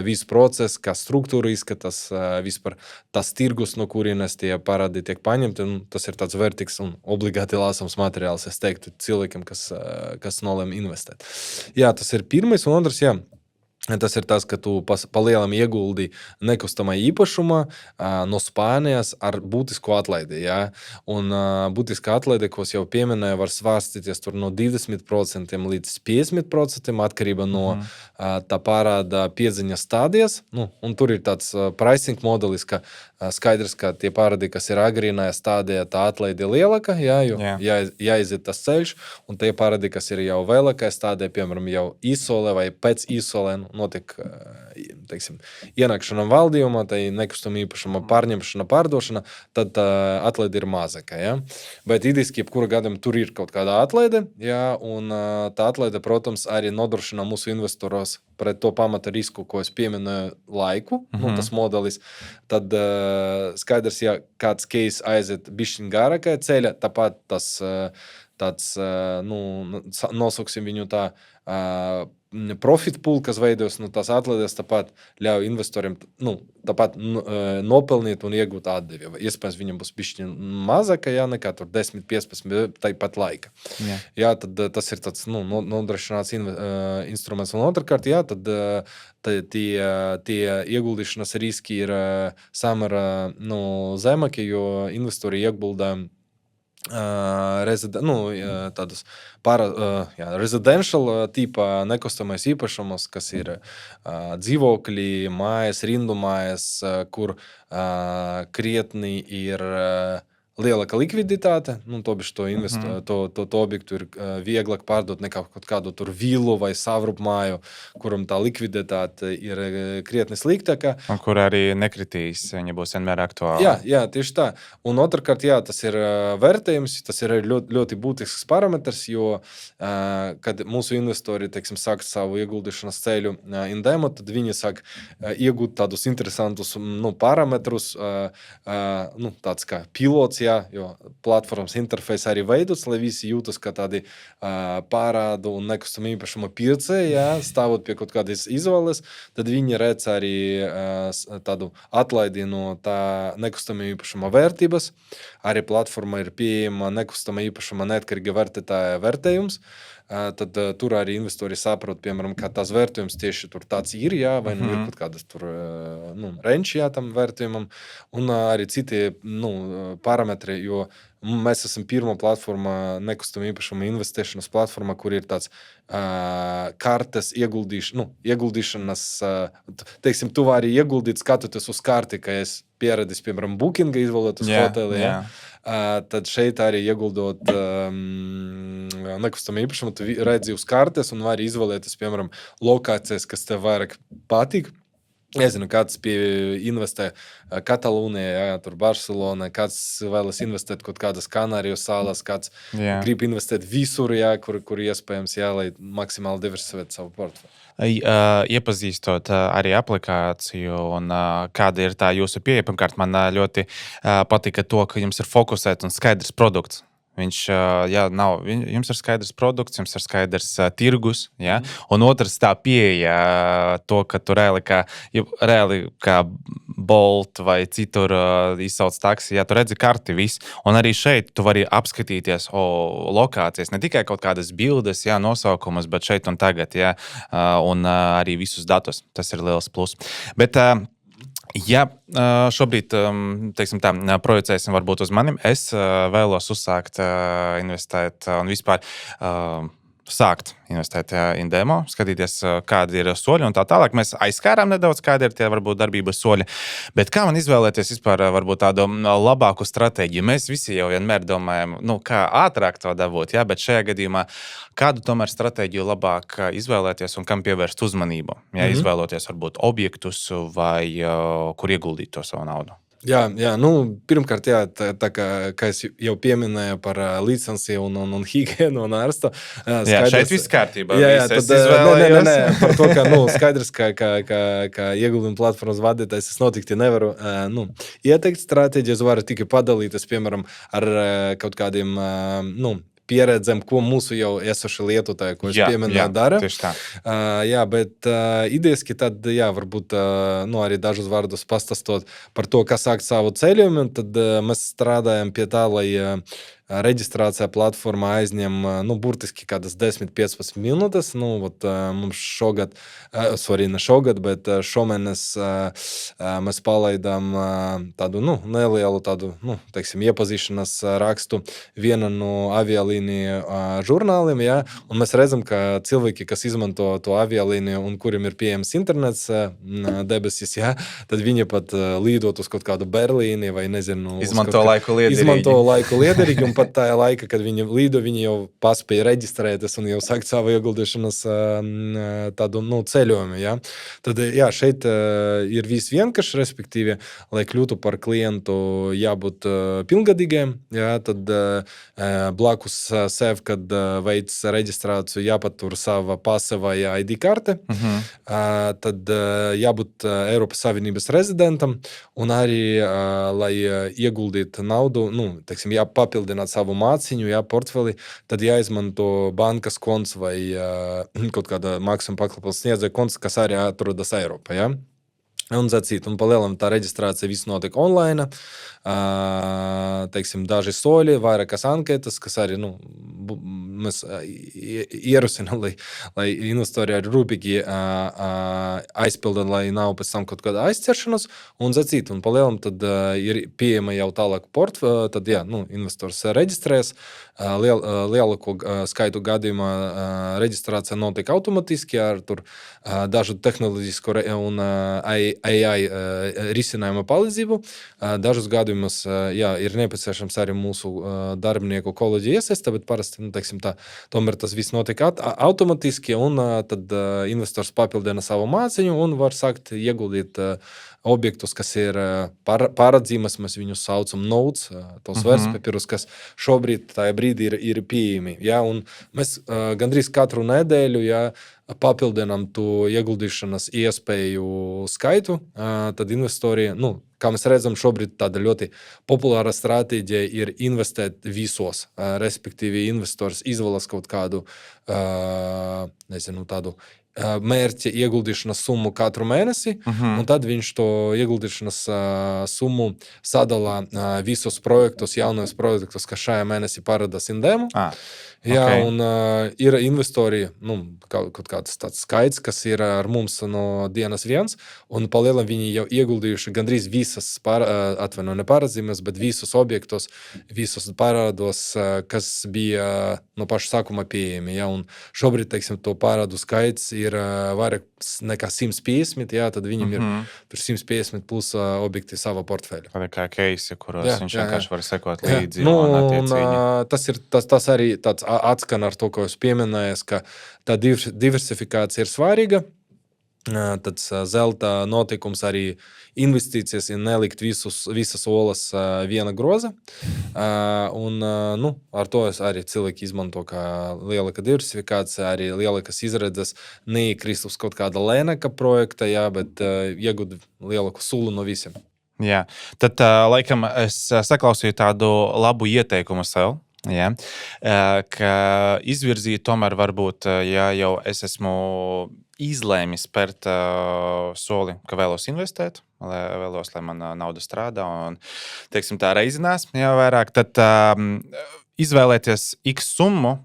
visu procesu, kā struktūra izskatās, vispār tas tirgus, no kurienes tie parādi tiek paņemti, un tas ir tāds vērtīgs un obligāti lasāms materiāls, es teiktu, cilvēkiem, kas nolēma investēt. Jā, tas ir pirmais, un otrs, jā. Tas ir tas, ka tu palielam ieguldi nekustamā īpašumā no Spānijas ar būtisku atlaidi. Ja? Un būtiska atlaide, ko es jau pieminēju, var svārstīties tur no 20% līdz 50% atkarībā no tā parāda piedziņas stādijas. Un tur ir tāds pricing modelis, ka skaidrs, ka tie parādi, kas ir agrīnajā stādijā, tā atlaide ir lielāka, jo jāiziet tas ceļš, un tie parādi, kas ir jau vēlākajā stādijā, piemēram, jau izsolē vai pēc izsolē, notiek, teiksim, ienākšana valdījumā, tai nekustama īpašuma pārņemšana, pārdošana, tad atlaide ir mazāka. Ja? Bet idejiski, jebkura gadam tur ir kaut kāda atlaide, ja? Un tā atlaide, protams, arī nodrošina mūsu investoros pret to pamata risku, ko es pieminēju laiku, tas modelis, tad skaidrs, ja kāds case aiziet bišķiņ garākā ceļa, tāpat tas tāds, nosauksim viņu tā, profit pool, kas veidos, tās atlaides tāpat ļauj investoriem, tāpat nopelnīt un iegūt atdevi. Iespējams, viņam būs bišķi mazāka, nekā tur 10-15, tāpat laika. Jā, tad tas ir tāds, nodrošināts instruments. Un otrkārt, jā, tad tie ieguldīšanas riski ir samērā zemāki, jo investori ieguldā tādus residential tipa nekustamais īpašumus, kas ir dzīvokļi, mājas, rindu mājas, kur krietni ir lielāka likviditāte, to bišķi to objektu ir vieglāk pārdot nekā kaut kādu tur vilu vai savrup māju, kuram tā likviditāte ir krietni sliktāka. Un kur arī nekritīs, viņa būs vienmēr aktuāla. Jā, tieši tā. Un otrkārt, jā, tas ir vērtējums, tas ir ļoti, ļoti būtisks parametrs, jo, kad mūsu investori, teiksim, sāk savu ieguldīšanas ceļu indemo, tad viņi sāk iegūt tādus interesantus, parametrus, tāds kā pilots, jo platformas interfejs arī veidots, lai visi jūtas kā tādi pārādu un nekustama īpašuma pircēji, stāvot pie kaut kādas izvēles, tad viņi redz arī tādu atlaidi no tā nekustama īpašuma vērtības. Arī platforma ir pieejama nekustama īpašuma neatkarīga vērtētāja vērtējums. Tad tur arī investori saprot, piemēram, kā tās vērtējums tieši tur tāds ir, vai ir kaut kādas tur renči, tam vērtējumam, un arī citi, parametri, jo mēs esam pirmā platforma, nekustama īpašuma investēšanas platforma, kur ir tāds kartes ieguldīšanas, teiksim, tu vari ieguldīt, skatoties uz karti, ka es pieradis, piemēram, bookinga izvēlēt uz hoteli, tad šeit arī ieguldot nekustamā īpašumu, tu redzi uz kartes un vari izvēlēties, piemēram, lokācijas, kas tev vairāk patīk. Es zinu, kāds investē Katalūnijā, tur Barcelona, kāds vēlas investēt kaut kādas Kanāriju salas, kāds grib investēt visur, kur iespējams, lai maksimāli diversificētu savu portfeli. Iepazīstot arī aplikāciju un kāda ir tā jūsu pieeja. Pirmkārt, man ļoti patika to, ka jums ir fokusēts un skaidrs produkts. Jums ir skaidrs produkts, jums ir skaidrs tirgus, un otrs tā pieeja to, ka tu reāli kā Bolt vai citur izsauc taksi, tu redzi karti viss, un arī šeit tu vari apskatīties lokācijas, ne tikai kaut kādas bildes, nosaukumus, bet šeit un tagad, un arī visus datus. Tas ir liels plus. Bet ja šobrīd, teiksim tā, projicēsim varbūt uz manim, es vēlos uzsākt investēt un vispār sākt investēt Indemo, skatīties, kādi ir soļi un tā tālāk. Mēs aizskārām nedaudz, kādi ir tie varbūt darbības soļi. Bet kā man izvēlēties vispār varbūt tādu labāku stratēģiju? Mēs visi jau vienmēr domājam, kā ātrāk to dabūt, ja? Bet šajā gadījumā kādu tomēr stratēģiju labāk izvēlēties un kam pievērst uzmanību? Ja? Izvēloties varbūt objektus vai kur ieguldīt to savu naudu. Jā, pirmkārt, tā kā es jau pieminēju par licenci un higienu un ārstu. Jā, šeit viss kārtībā. Nē, par to, ka skaidrs, ka ieguldījuma platformas vadītājs es noteikti nevaru ieteikt stratēģiju. Es varu tikai padalīties, piemēram, ar kaut kādiem, pieredzēm, ko mūsu jau esoši lietotāji, ko es pieminēju, dara. Tieši tā. Bet idejaski tad, varbūt arī dažus vārdus pastāstot par to, kā sākt savu ceļojumu, un tad mēs strādājam pie tā, lai reģistrācija platformā aizņem, burtiski kādas 10-15 minūtes. Mums šogad, ne šogad, bet šomēnes mēs palaidām tādu, nelielu tādu, iepazīšanās rakstu viena no avialīniju žurnāliem, un mēs redzam, ka cilvēki, kas izmanto to avialīniju un kuriem ir pieejams internets debesis, tad viņi pat līdot uz kaut kādu Berlīni vai, nezinu, izmanto laiku liederīgi, un pat tajā laika, kad viņi lido, viņi jau paspēja reģistrēties un jau sākt savu ieguldīšanas tādu ceļojumu. Tad, šeit ir viss vienkārši, respektīvi, lai kļūtu par klientu, jābūt pilngadīgiem, tad blakus sev, kad veids reģistrāciju, jāpatur sava pase vai ID karte, tad jābūt Eiropas Savienības rezidentam, un arī, lai ieguldītu naudu, jāpapildināt savu māciņu, portfeli, tad jāizmanto bankas konts vai kaut kāda maksājuma pakalpojuma sniedzēja konts, kas arī atrodas Eiropā. Un palielam tā reģistrācija viss notiek online, daži soļi, vairākas anketas, kas arī, mēs ierosinām, lai investori arī rūpīgi aizpilda, lai nav pēc tam kaut kāda aizķeršanas, un palielam tad ir pieejama jau tālāk portfeli, tad, investors reģistrēs, lielāko skaitu gadījumā reģistrācija notiek automatiski ar tur dažu tehnoloģisku un AI risinājuma palīdzību. Dažus gadījumus, ir nepieciešams arī mūsu darbinieku kolēģi iesaista, bet parasti, tomēr tas viss notiek automatiski, un tad investors papildina savu māciņu un var sākt ieguldīt objektus, kas ir paradzīmes, mēs viņus saucam notes, tos vērtspapīrus, kas šobrīd tajā brīdī ir pieejami. Un mēs gandrīz katru nedēļu, papildinām to ieguldīšanas iespēju skaitu, tad investori, kā mēs redzam, šobrīd tāda ļoti populāra stratēģija ir investēt visos, respektīvi investors izvēlas kaut kādu, tādu mērķa ieguldīšanas summu katru mēnesi, un tad viņš to ieguldīšanas summu sadala visos projektos, jaunajos projektos, kas šajā mēnesī parādās Indemo. Un ir investori, kaut kāds tāds skaits, kas ir ar mums no dienas viens, un palielam viņi jau ieguldījuši gandrīz visas, ne paradzīmes, bet visus objektus, visus parādos, kas bija no paša sākuma pieejami. Un šobrīd, to parādu skaits ir vairāk nekā 150, tad viņam ir 150 plus objekti savā portfeļa. Tā kā keisi, kuros viņš vienkārši var sekot līdzi. Tas arī tāds atskan ar to, ko es pieminēju, ka tā diversifikācija ir svarīga. Tad zelta notikums arī investīcijas ir nelikt visas olas viena groza. Ar to arī cilvēki izmanto kā lielāka diversifikācija, arī lielākas izredzes neiekrist uz kaut kāda lēnāka projekta, bet iegūt lielāku sulu no visiem. Jā, tad laikam es saklausīju tādu labu ieteikumu sev. Ka izvirzīt tomēr varbūt, jau es esmu izlēmis spērt soli, ka vēlos investēt, vēlos, lai mana nauda strādā un, tā reizinās vairāk, tad izvēlēties X summu,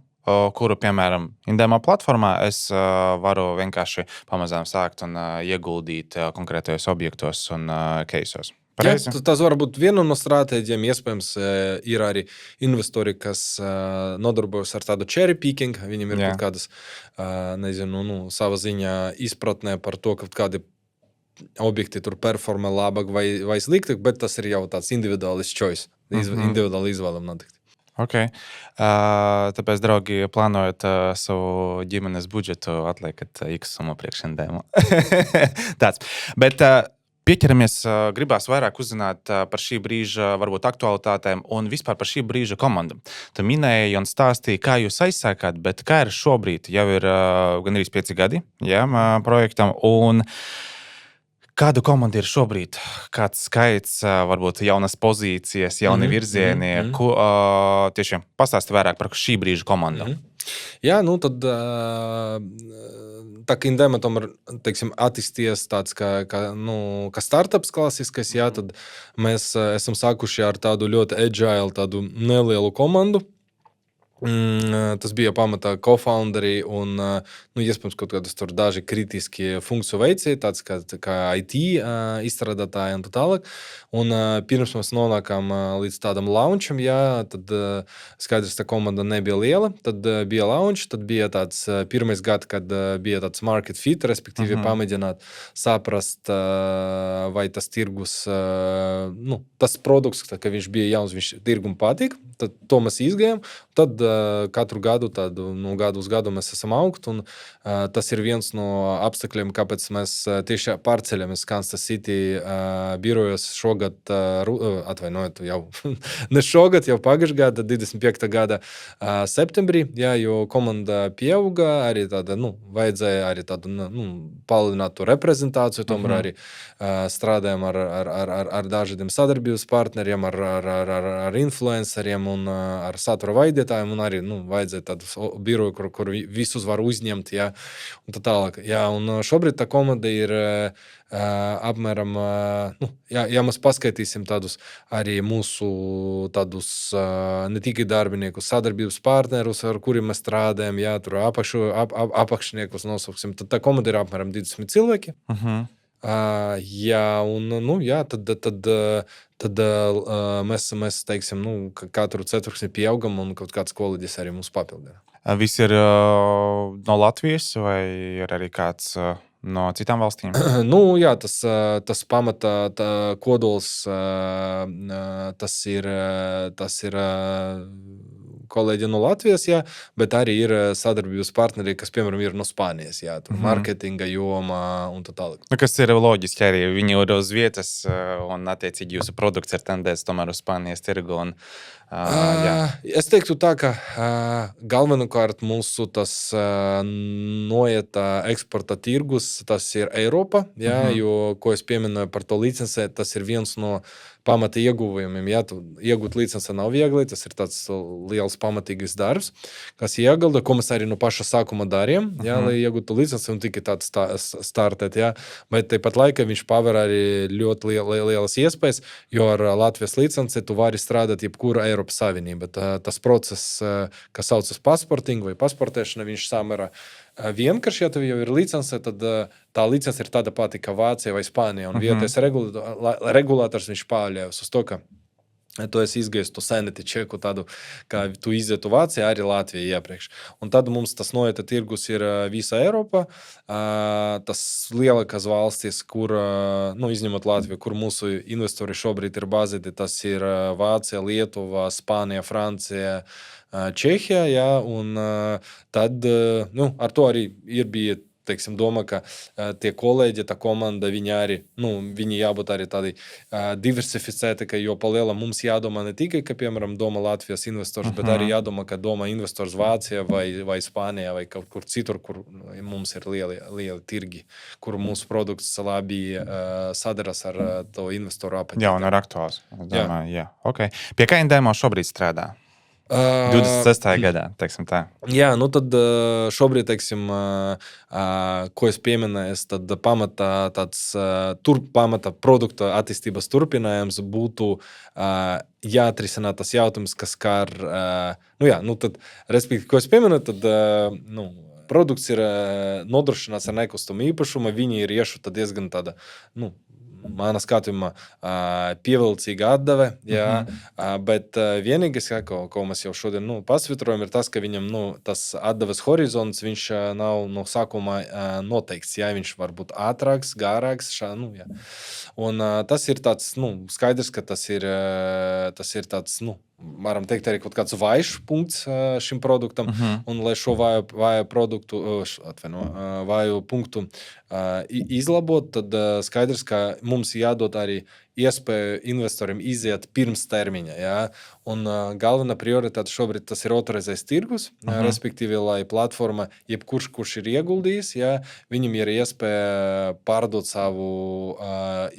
kuru, piemēram, Indemo platformā es varu vienkārši pamazām sākt un ieguldīt konkrētajos objektos un keisos. Pareizi? Tas var būt viena no stratēģiem. Iespējams, ir arī investori, kas nodarbojas ar tādu cherry picking. Viņiem ir kaut kādas, sava ziņā izpratnē par to, ka kādi objekti tur performē labāk vai sliktāk, bet tas ir jau tāds individuālis choice. Individuāli izvēlam notikt. Okay. Tāpēc, draugi, plānojot savu ģimenes budžetu, atliekat X summu priekšendēmu. Tāds. Bet pieķeramies, gribās vairāk uzzināt par šī brīža varbūt aktualitātēm un vispār par šī brīža komandu. Tu minēji un stāstīji, kā jūs aizsākāt, bet kā ir šobrīd? Jau ir gandrīz 5 gadi projektam. Un kādu komandu ir šobrīd? Kāds skaits, varbūt jaunas pozīcijas, jauni virzieni? Tieši pastāsti vairāk par šī brīža komandu. Jā, tad tā kā Indema tomēr, teiksim, attīsties tāds kā startups klasiskais, tad mēs esam sākuši ar tādu ļoti agile, tādu nelielu komandu. Tas bija pamatā co-founderi un, iespējams, kaut kādas tur daži kritiski funkciju veicēji, tāds kā IT izstrādātāji un tā tālāk. Un pirms mēs nonākām līdz tādam launcham, tad skaidrs, tā komanda nebija liela, tad bija launch, tad bija tāds pirmais gads, kad bija tāds market fit, respektīvi pamēģināt saprast, vai tas tirgus, tas produkts, ka viņš bija jauns, viņš tirgum patīk, tad to mēs izgājām, tad katru gadu, gadu uz gadu mēs esam augt, un tas ir viens no apstākļiem, kāpēc mēs tieši pārceļamies Kansas City birojos šogad, atvainojiet, jau ne šogad, jau pagājušajā gada, 25. gada septembrī, jo komanda pieauga, arī tāda, vajadzēja arī tādu, palielināt to reprezentāciju, tomēr arī strādājam ar dažādiem sadarbības partneriem, ar influenceriem un ar satura veidotājiem, un arī vajadzēja tādu biroju, kur visus var uzņemt, un tā tālāk. Un šobrīd tā komanda ir apmēram, mēs paskaitīsim tādus arī mūsu tādus ne tikai darbiniekus, sadarbības partnerus, ar kuriem mēs strādājam, tur apakšniekus nosauksim, tad tā komanda ir apmēram 20 cilvēki. Tad mēs teiksim, katru ceturksni pieaugam un kaut kāds kolēģis arī mums papildina. Visi ir no Latvijas vai ir arī kāds no citām valstīm? Tas pamata kodols, tas ir kolēģi no Latvijas, bet arī ir sadarbības partneri, kas, piemēram, ir no Spānijas, tur marketinga joma un tā tālāk. Kas ir loģiski arī, viņi ir uz vietas un, attiecīgi, jūsu produkts ir tendēts tomēr uz Spānijas tirgu un Es teiktu tā, ka galvenokārt mūsu tas noieta eksporta tirgus, tas ir Eiropa, jo, ko es pieminēju par to licencē, tas ir viens no pamata ieguvumiem. Iegūt licenci nav viegli, tas ir tāds liels pamatīgais darbs, kas iegalda, ko mēs arī no paša sākuma darījām, lai iegūtu licenci un tikai tāds startēt, bet tāpat laikā viņš paver arī ļoti lielas iespējas, jo ar Latvijas licenci tu vari strādāt jebkura Eiropas Savienība. Tas process, kas saucas pasporting vai pasportēšana, viņš samērā vienkārši, ja tev jau ir licence, tad tā licence ir tāda pati kā Vācija vai Spānija, un vietējais regulators viņš paļaujas uz to, ka tu esi izgājis to sanity čeku tādu, kā tu izietu Vācijā, arī Latvija iepriekš. Un tad mums tas noieta tirgus ir visa Eiropa, tas lielākās valstis, kur, izņemot Latviju, kur mūsu investori šobrīd ir bazēti, tas ir Vācija, Lietuva, Spānija, Francija, Čehija, un tad, ar to arī bija, teiksim, doma, ka tie kolēģi, tā komanda, viņi arī, viņi jābūt arī tādi diversificēti, ka jo paliela mums jādomā ne tikai, ka, piemēram, doma Latvijas investors, bet arī jādomā, ka doma investors Vācija vai Spānijā vai kaut kur citur, kur mums ir lieli tirgi, kur mūsu produkts labi sadaras ar to investoru apatību. Un ir aktuāls. Jā. Okay. Pie kā Indema šobrīd strādā? 26. gadā, teiksim tā. Tad šobrīd, teiksim, ko es pieminēju, tad pamata produkta attīstības turpinājums būtu jāatrisināt tas jautājums, kas skar, tad, respektīvi, ko es pieminēju, tad, produkts ir nodrošināts ar nekustamu īpašumu, viņi ir iešu tad diezgan tāda, mana skatījumā pievilcīga atdeve, jā, bet vienīgais, ko mēs jau šodien pasvitrojam, ir tas, ka viņam tas atdeves horizonts, viņš nav no sākumā noteikts, jā, viņš var būt ātrāks, gārāks, jā. Un tas ir tāds, skaidrs, ka tas ir tāds, varam teikt, arī kaut kāds vājš punkts šim produktam, un lai šo vāju punktu izlabot, tad skaidrs, ka mums jādod arī iespēju investoriem iziet pirms termiņa, jā, un galvenā prioritāte šobrīd tas ir autorizēs tirgus, respektīvi, lai platforma, kurš ir ieguldījis, jā, viņam ir iespēja pārdot savu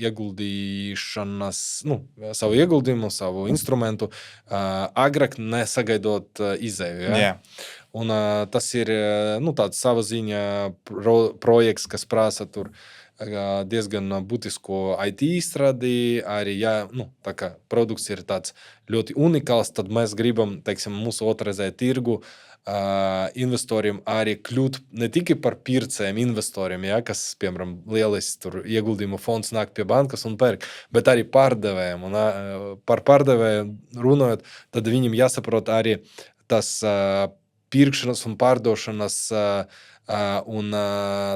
ieguldīšanas, savu ieguldījumu, savu instrumentu, agrāk nesagaidot izēju, jā. Un tas ir, tāds sava ziņa projekts, kas prasa tur diezgan būtisko IT izstrādi, arī, jā, tā kā produkts ir tāds ļoti unikāls, tad mēs gribam, teiksim, mūsu autorizēt tirgu investoriem arī kļūt ne tikai par pircējiem investoriem, ja, kas, piemēram, lielis tur ieguldījumu fonds nāk pie bankas un pērk, bet arī pārdevējiem. Un par pārdevējiem runājot, tad viņam jāsaprot arī tas pirkšanas un pārdošanas un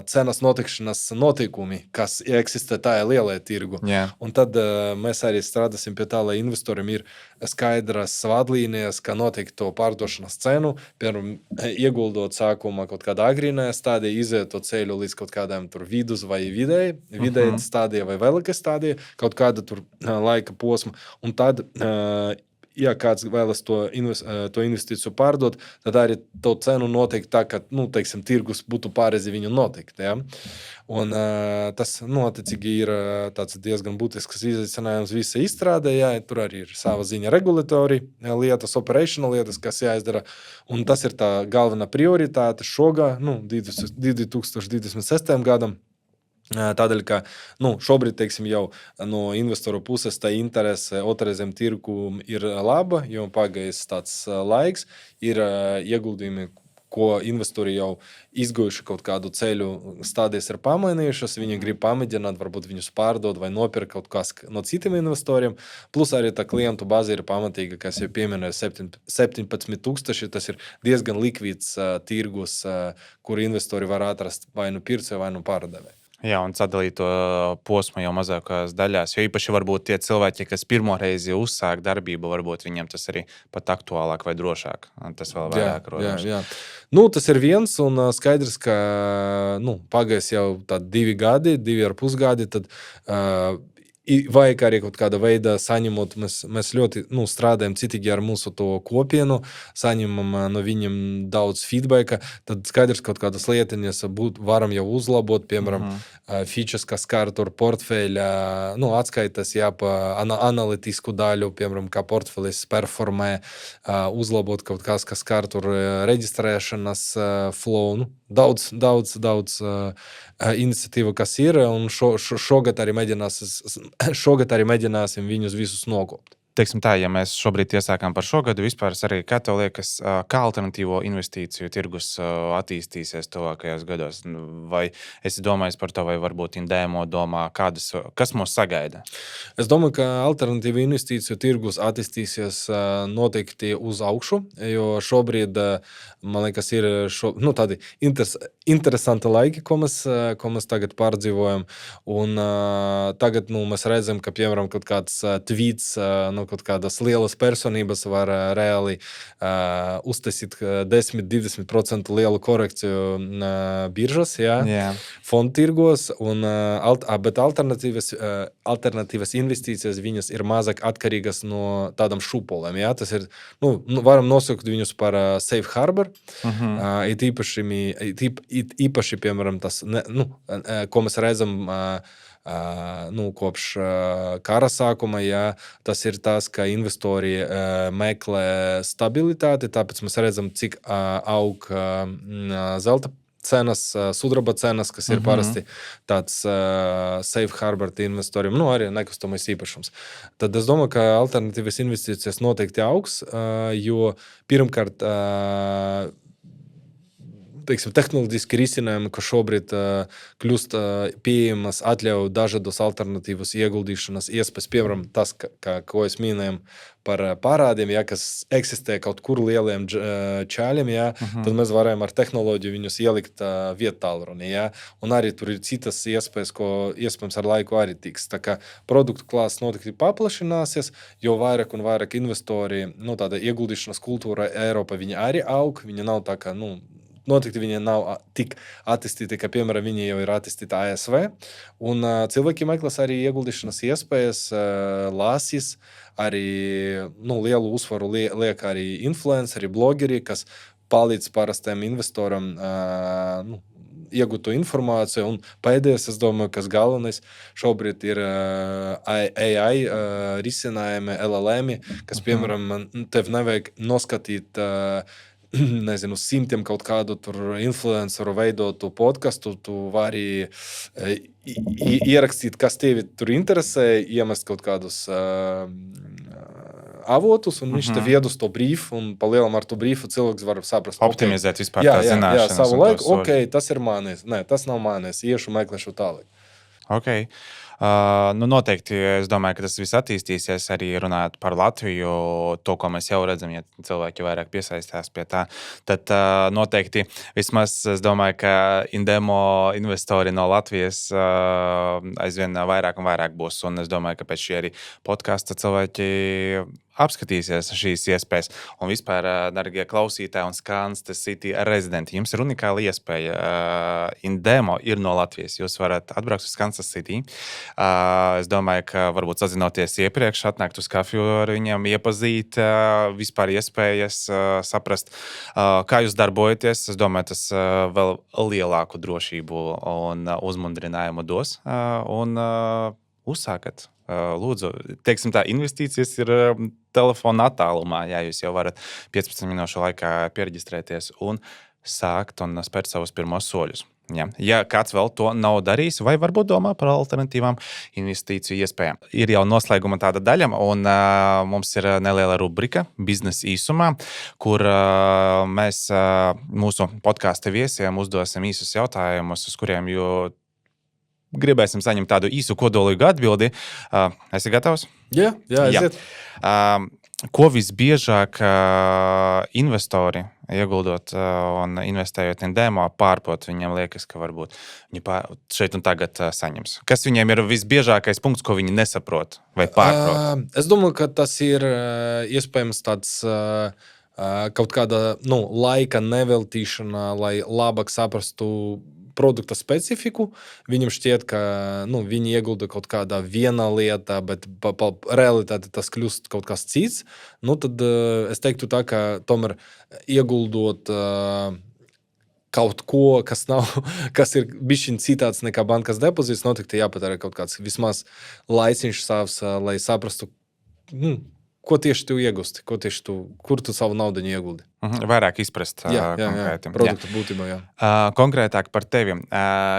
cenas notikšanas notikumi, kas eksistē tajā lielajā tirgu. Yeah. Un tad mēs arī strādāsim pie tā, lai investoriem ir skaidras vadlīnijas, kā noteikt to pārdošanas cenu, piemēram, ieguldot sākumā kaut kādā agrīnajā stādijā, iziet to ceļu līdz kaut kādām tur vidus vai vidēji stādijā vai vēlākā stādijā, kaut kāda tur laika posma. Un tad ja kāds vēlas to investīciju pārdot, tad arī to cenu noteikt tā, ka, teiksim, tirgus būtu pareizi viņu noteikt, ja? Un tas, attiecīgi ir tāds diezgan būtisks izaicinājums visa izstrādē, jā, tur arī ir sava ziņa regulatori lietas, operational lietas, kas jāizdara, un tas ir tā galvenā prioritāte šogad, 2026. gadam. Tādēļ, ka šobrīd, teiksim, jau no investoru puses tā interese autorizēm tirgu ir laba, jo pagājis tāds laiks, ir ieguldījumi, ko investori jau izguvuši kaut kādu ceļu stādijas ir pamainījušas, viņi grib pamēģināt, varbūt viņus pārdot vai nopirkt kaut kas no citiem investoriem, plus arī tā klientu bāze ir pamatīga, kas jau pieminēja 17,000, tas ir diezgan likvīds tirgus, kur investori var atrast vai pircēju, vai pārdevēju. Jā, un sadalīt to posmu jau mazākās daļās, jo īpaši varbūt tie cilvēki, kas pirmo reizi uzsāk darbību, varbūt viņiem tas arī pat aktuālāk vai drošāk. Tas vēl vairāk rodams. Jā. Tas ir viens, un skaidrs, ka pagājis jau tādi 2 gadi, 2,5 gadi, tad vajag arī kaut kāda veida saņemot, mēs ļoti strādājam citīgi ar mūsu to kopienu, saņemam no viņiem daudz feedbacka, tad skaidrs kaut kādas lietiņas varam jau uzlabot, piemēram, features, kas skar tur portfeļa, atskaitas, jā, pa analītisku daļu, piemēram, kā portfelis performē, uzlabot kaut kas skar tur reģistrēšanas flow, daudz iniciatīva, kas ir, un šogad arī mēģināsim viņus visus nokopt. Teiksim tā, ja mēs šobrīd iesākām par šo gadu, vispār arī, kā tev liekas, kā alternatīvo investīciju tirgus attīstīsies tuvākajos gados? Vai esi domājis par to, vai varbūt Indēmo domā, kas mūs sagaida? Es domāju, ka alternatīva investīciju tirgus attīstīsies noteikti uz augšu, jo šobrīd, man liekas, ir tādi interesanti laiki, ko mēs tagad pārdzīvojam, un tagad mēs redzam, ka, piemēram, kaut kāds tweets, kaut kādas lielas personības var reāli uztaisīt 10-20% lielu korekciju biržas, fondu tirgos, bet alternatīvas investīcijas viņas ir mazāk atkarīgas no tādam šūpolēm. Tas ir, varam nosaukt viņus par safe harbor, īpaši, piemēram, tas, ko mēs redzam kopš kara sākuma, tas ir tas, ka investori meklē stabilitāti, tāpēc mēs redzam, cik aug zelta cenas, sudraba cenas, kas ir parasti tāds safe harbor investoriem, arī nekustamais īpašums. Tad es domāju, ka alternatīvas investīcijas noteikti augs, jo pirmkārt, teiksim, tehnoloģiski risinājumi, ka šobrīd kļūst pieejamas, atļauj dažādas alternatīvas ieguldīšanas iespējas, piemēram, tas, ko es minēju par parādiem, ja, kas eksistē kaut kur lieliem čāļiem, ja, tad mēs varam ar tehnoloģiju viņus ielikt viettālruni, ja, un arī tur ir citas iespējas, ko iespējams ar laiku arī tiks. Tā kā produktu klāsts noteikti paplašināsies, jo vairāk un vairāk investori, tāda ieguldīšanas kultūra Eiropā, viņa arī aug, viņa nav tā kā, noteikti viņi nav tik attīstīti, ka, piemēram, viņi jau ir attīstīti ASV, un cilvēki meklēs arī ieguldīšanas iespējas, lasīs, arī lielu uzsvaru liek arī influenceri, blogeri, kas palīdz parastiem investoram iegūt to informāciju, un pēdējais, es domāju, kas galvenais šobrīd ir AI risinājumi, LLM, kas, piemēram, tev nevajag noskatīt nezinu, simtiem kaut kādu tur influenceru veidotu podcastu, tu vari ierakstīt, kas tevi tur interesē, iemest kaut kādus avotus, un viņš tev ied uz to brīfu, un palielam ar to brīfu cilvēks var saprast. Optimizēt vispār tās zināšanas. Jā, savu laiku, tas ir manis. Nē, tas nav manis. Iešu meklēšu tālāk. Ok. Noteikti, es domāju, ka tas viss attīstīsies arī runājot par Latviju, to, ko mēs jau redzam, ja cilvēki vairāk piesaistās pie tā. Tad noteikti vismaz es domāju, ka Indemo investori no Latvijas aizvien vairāk un vairāk būs. Un es domāju, ka pēc šī arī podkasta cilvēki apskatīsies šīs iespējas. Un vispār, darbie klausītāji un Skanstas City rezidenti, jums ir unikāla iespēja. Indemo ir no Latvijas. Jūs varat atbraukt uz Skanstas City. Es domāju, ka varbūt sazinoties iepriekš, atnākt uz kafiju ar viņiem, iepazīt, vispār iespējas saprast, kā jūs darbojaties. Es domāju, tas vēl lielāku drošību un uzmundrinājumu dos. Un uzsākat. Lūdzu, teiksim tā, investīcijas ir telefona attālumā. Jā, jūs jau varat 15 minūšu laikā pieregistrēties un sākt un spērt savus pirmos soļus. Jā. Ja kāds vēl to nav darījis, vai varbūt domā par alternatīvām investīciju iespējām. Ir jau noslēguma tāda daļa, un mums ir neliela rubrika biznesa īsumā, kur mēs mūsu podkāsta viesiem uzdosim īsus jautājumus, uz kuriem gribēsim saņemt tādu īsu kodolīgu atbildi. Esi gatavs? Jā, aiziet. Ko visbiežāk investori ieguldot un investējot Indemo pārprot, viņiem liekas, ka varbūt viņi šeit un tagad saņems? Kas viņiem ir visbiežākais punkts, ko viņi nesaprot vai pārprot? Es domāju, ka tas ir iespējams tāds kaut kāda laika neveltīšana, lai labāk saprastu produkta specifiku. Viņam šķiet, ka viņi iegulda kaut kādā vienā lietā, bet realitāte tas kļūst kaut kas cits. Tad es teiktu tā, ka tomēr ieguldot kaut ko, kas ir bišķiņ citāds nekā bankas depozīts, noteikti jāpatērē kaut kāds vismaz laiciņš savs, lai saprastu, ko tieši tu iegusti, kur tu savu naudu ieguldi. Vairāk izprast konkrēti. Produktu būtībā, jā. Konkrētāk par tevi.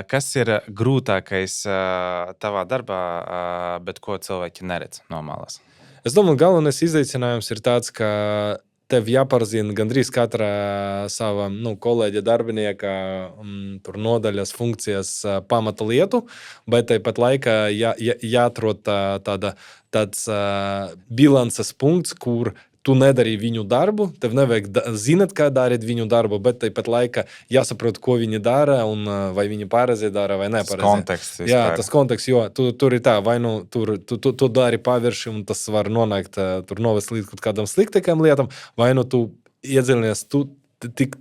Kas ir grūtākais tavā darbā, bet ko cilvēki neredz no malas? Es domāju, galvenais izaicinājums ir tāds, ka tev jāpārzina gandrīz katra sava kolēģa darbinieka tur nodaļas funkcijas pamata lietu, bet tāpat laikā jāatrod tāds bilances punkts, kur tu nedarīji viņu darbu, tev nevajag zināt, kā darīt viņu darbu, bet tāpat laikā jāsaprot, ko viņi dara un vai viņi pareizi dara vai nepareizi. Konteksts. Jā, tas konteksts, jo tur ir tā, vai tu dari pavirši un tas var nonākt, tur novest līdz kaut kādam sliktākam lietam, vai tu iedziļinies tik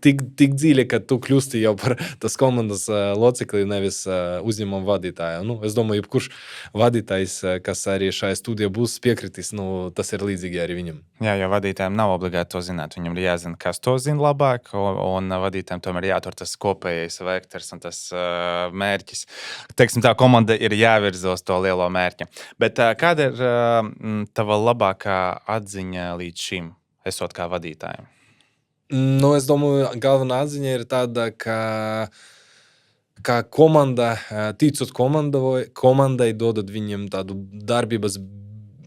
dziļi, ka tu kļūsti jau par tas komandas locekli, nevis uzņēmuma vadītāju. Es domāju, jebkurš vadītājs, kas arī šajā studijā būs piekritīs, tas ir līdzīgi arī viņam. Jā, jo vadītājiem nav obligāti to zināt. Viņam ir jāzina, kas to zina labāk, un vadītājiem tomēr jātur tas kopējais vektors un tas mērķis. Teiksim tā, komanda ir jāvirza uz to lielo mērķi. Bet kāda ir tava labākā atziņa līdz šim, esot kā vadītājiem? Es domāju, galvenā atziņa ir tāda, ka komanda, ticot komandai, dodot viņiem tādu darbības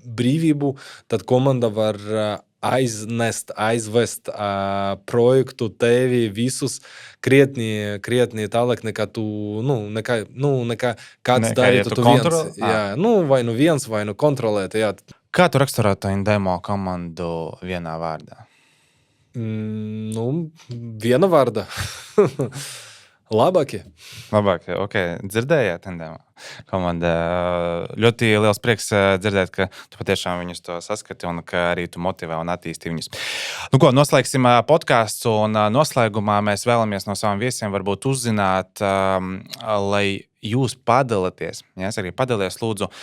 brīvību, tad komanda var aizvest projektu tevi visus krietni tālāk nekā tu, nekā kāds darītu tu viens. Jā, vai nu viens, vai nu kontrolēt. Jā. Kā tu raksturētu Indemo komandu vienā vārdā? Viena vārda. Labākie, ok. Dzirdējāt, Indemo komanda. Ļoti liels prieks dzirdēt, ka tu patiešām viņus to saskati un ka arī tu motivē un attīsti viņus. Noslēgsim podcastu un noslēgumā mēs vēlamies no saviem viesiem varbūt uzzināt, lai jūs padalāties. Ja, es arī padalies, lūdzu.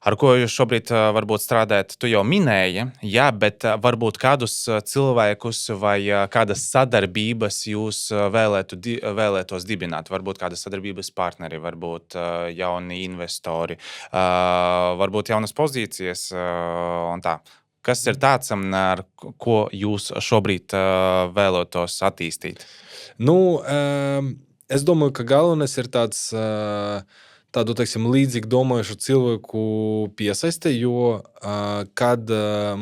Ar ko jūs šobrīd varbūt strādājat, tu jau minēji, jā, bet varbūt kādus cilvēkus vai kādas sadarbības jūs vēlētos dibināt? Varbūt kādas sadarbības partneri, varbūt jauni investori, varbūt jaunas pozīcijas un tā. Kas ir tāds, ar ko jūs šobrīd vēlētos attīstīt? Es domāju, ka galvenais ir tādu, teiksim, līdzīgi domājušu cilvēku piesaiste, jo kad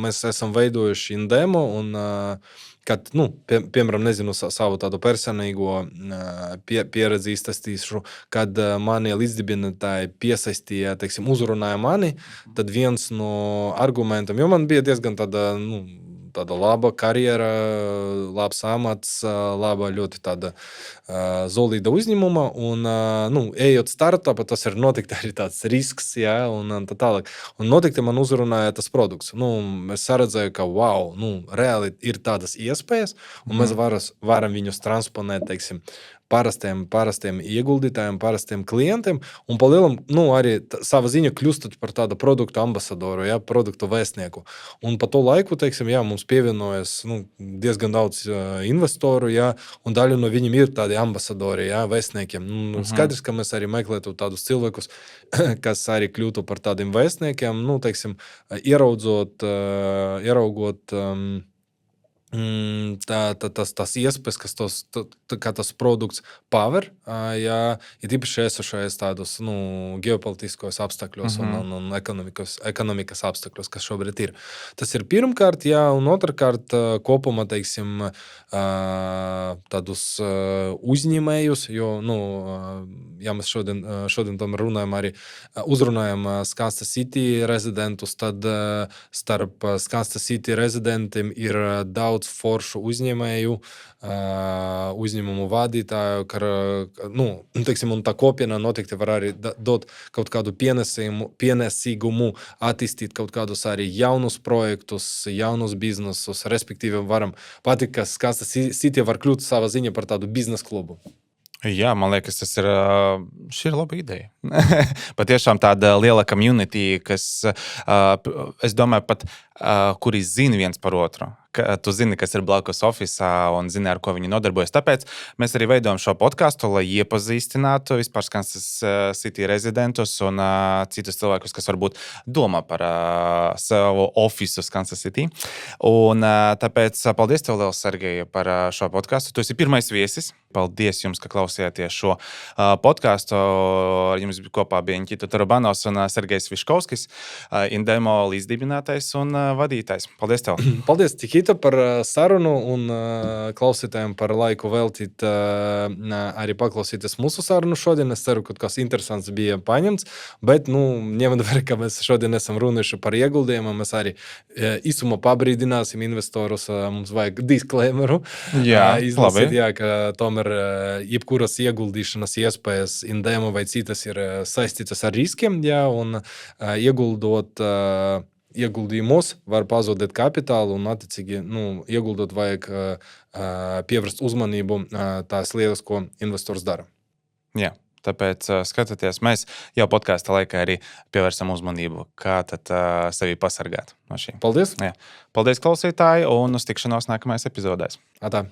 mēs esam veidojuši Indemo un kad, piemēram, nezinu savu tādu personīgo pieredzi izstāstīšu, kad mani līdzdibinātāji piesaistīja, teiksim, uzrunāja mani, tad viens no argumentiem, jo man bija diezgan tāda laba karjera, labs amats, laba ļoti tāda solīda uzņēmuma, un, ejot startupā, tas ir noteikti arī tāds risks, jā, un tā tālāk. Un noteikti man uzrunāja tas produkts. Es saredzēju, ka, reāli ir tādas iespējas, un mēs varam viņus transponēt, teiksim, parastiem ieguldītājiem, parastiem klientiem, un palielam, arī sava ziņa kļūstat par tādu produktu ambasadoru, ja, produktu vēstnieku. Un pa to laiku, teiksim, mums pievienojas diezgan daudz investoru, ja, un daļa no viņiem ir tādi ambasadori, ja, vēstniekiem. Skaidrs, ka mēs arī meklētu tādus cilvēkus, kas arī kļūtu par tādiem vēstniekiem, teiksim, ieraugot tas iespējas, kā tas produkts paver, ja īpaši esošais tādos ģeopolitiskos apstākļos un ekonomikas apstākļos, kas šobrīd ir. Tas ir pirmkārt, ja, un otrkārt kopumā, teiksim, tādus uzņēmējus, jo, ja mēs šodien tam runājam arī, uzrunājam Skansta City rezidentus, tad starp Skansta City rezidentiem ir daudz foršu uzņēmēju, uzņēmumu vadītāju, teiksim, un tā kopiena noteikti var arī dot kaut kādu pienesīgumu, attīstīt kaut kādus arī jaunus projektus, jaunus biznesus, respektīvi varam patikt, ka Skansta City var kļūt savā ziņā par tādu biznesa klubu. Jā, man liekas, šī ir laba ideja. Patiešām tāda liela community, kas, es domāju, pat kuri zina viens par otru. Tu zini, kas ir blakus ofisā un zini, ar ko viņi nodarbojas. Tāpēc mēs arī veidojam šo podcastu, lai iepazīstinātu vispār Skansta City rezidentus un citus cilvēkus, kas varbūt domā par savu ofisu Skansta City. Un tāpēc paldies tev, liels, Sergej, par šo podcastu. Tu esi pirmais viesis. Paldies jums, ka klausījāties šo podcastu. Ar jums kopā bija Nikita Tarabanovs un Sergejs Viškovskis, Indemo līdzdibinātais un vadītājs. Paldies tev. Paldies, Nikita, par sarunu un klausītājiem par laiku veltīt arī paklausīties mūsu sarunu šodien. Es ceru, ka kas interesants bija paņemts, bet, ņemot vērā, ka mēs šodien esam runājuši par ieguldījumiem, mēs arī īsumā pabrīdināsim investorus, mums vajag disclaimeru. Jā, izlasīt, jā, ka tomēr jebkuras ieguldīšanas iespējas Indemo vai citas ir saistītas ar riskiem, jā, un ieguldījumos var pazudēt kapitālu un, attiecīgi, ieguldot vajag pievērst uzmanību tās lietas, ko investors dara. Jā, tāpēc skatieties, mēs jau podkāsta laikā arī pievērsam uzmanību, kā tad sevi pasargāt no šī. Paldies! Jā. Paldies, klausītāji, un uz tikšanos nākamajās epizodēs. Atā!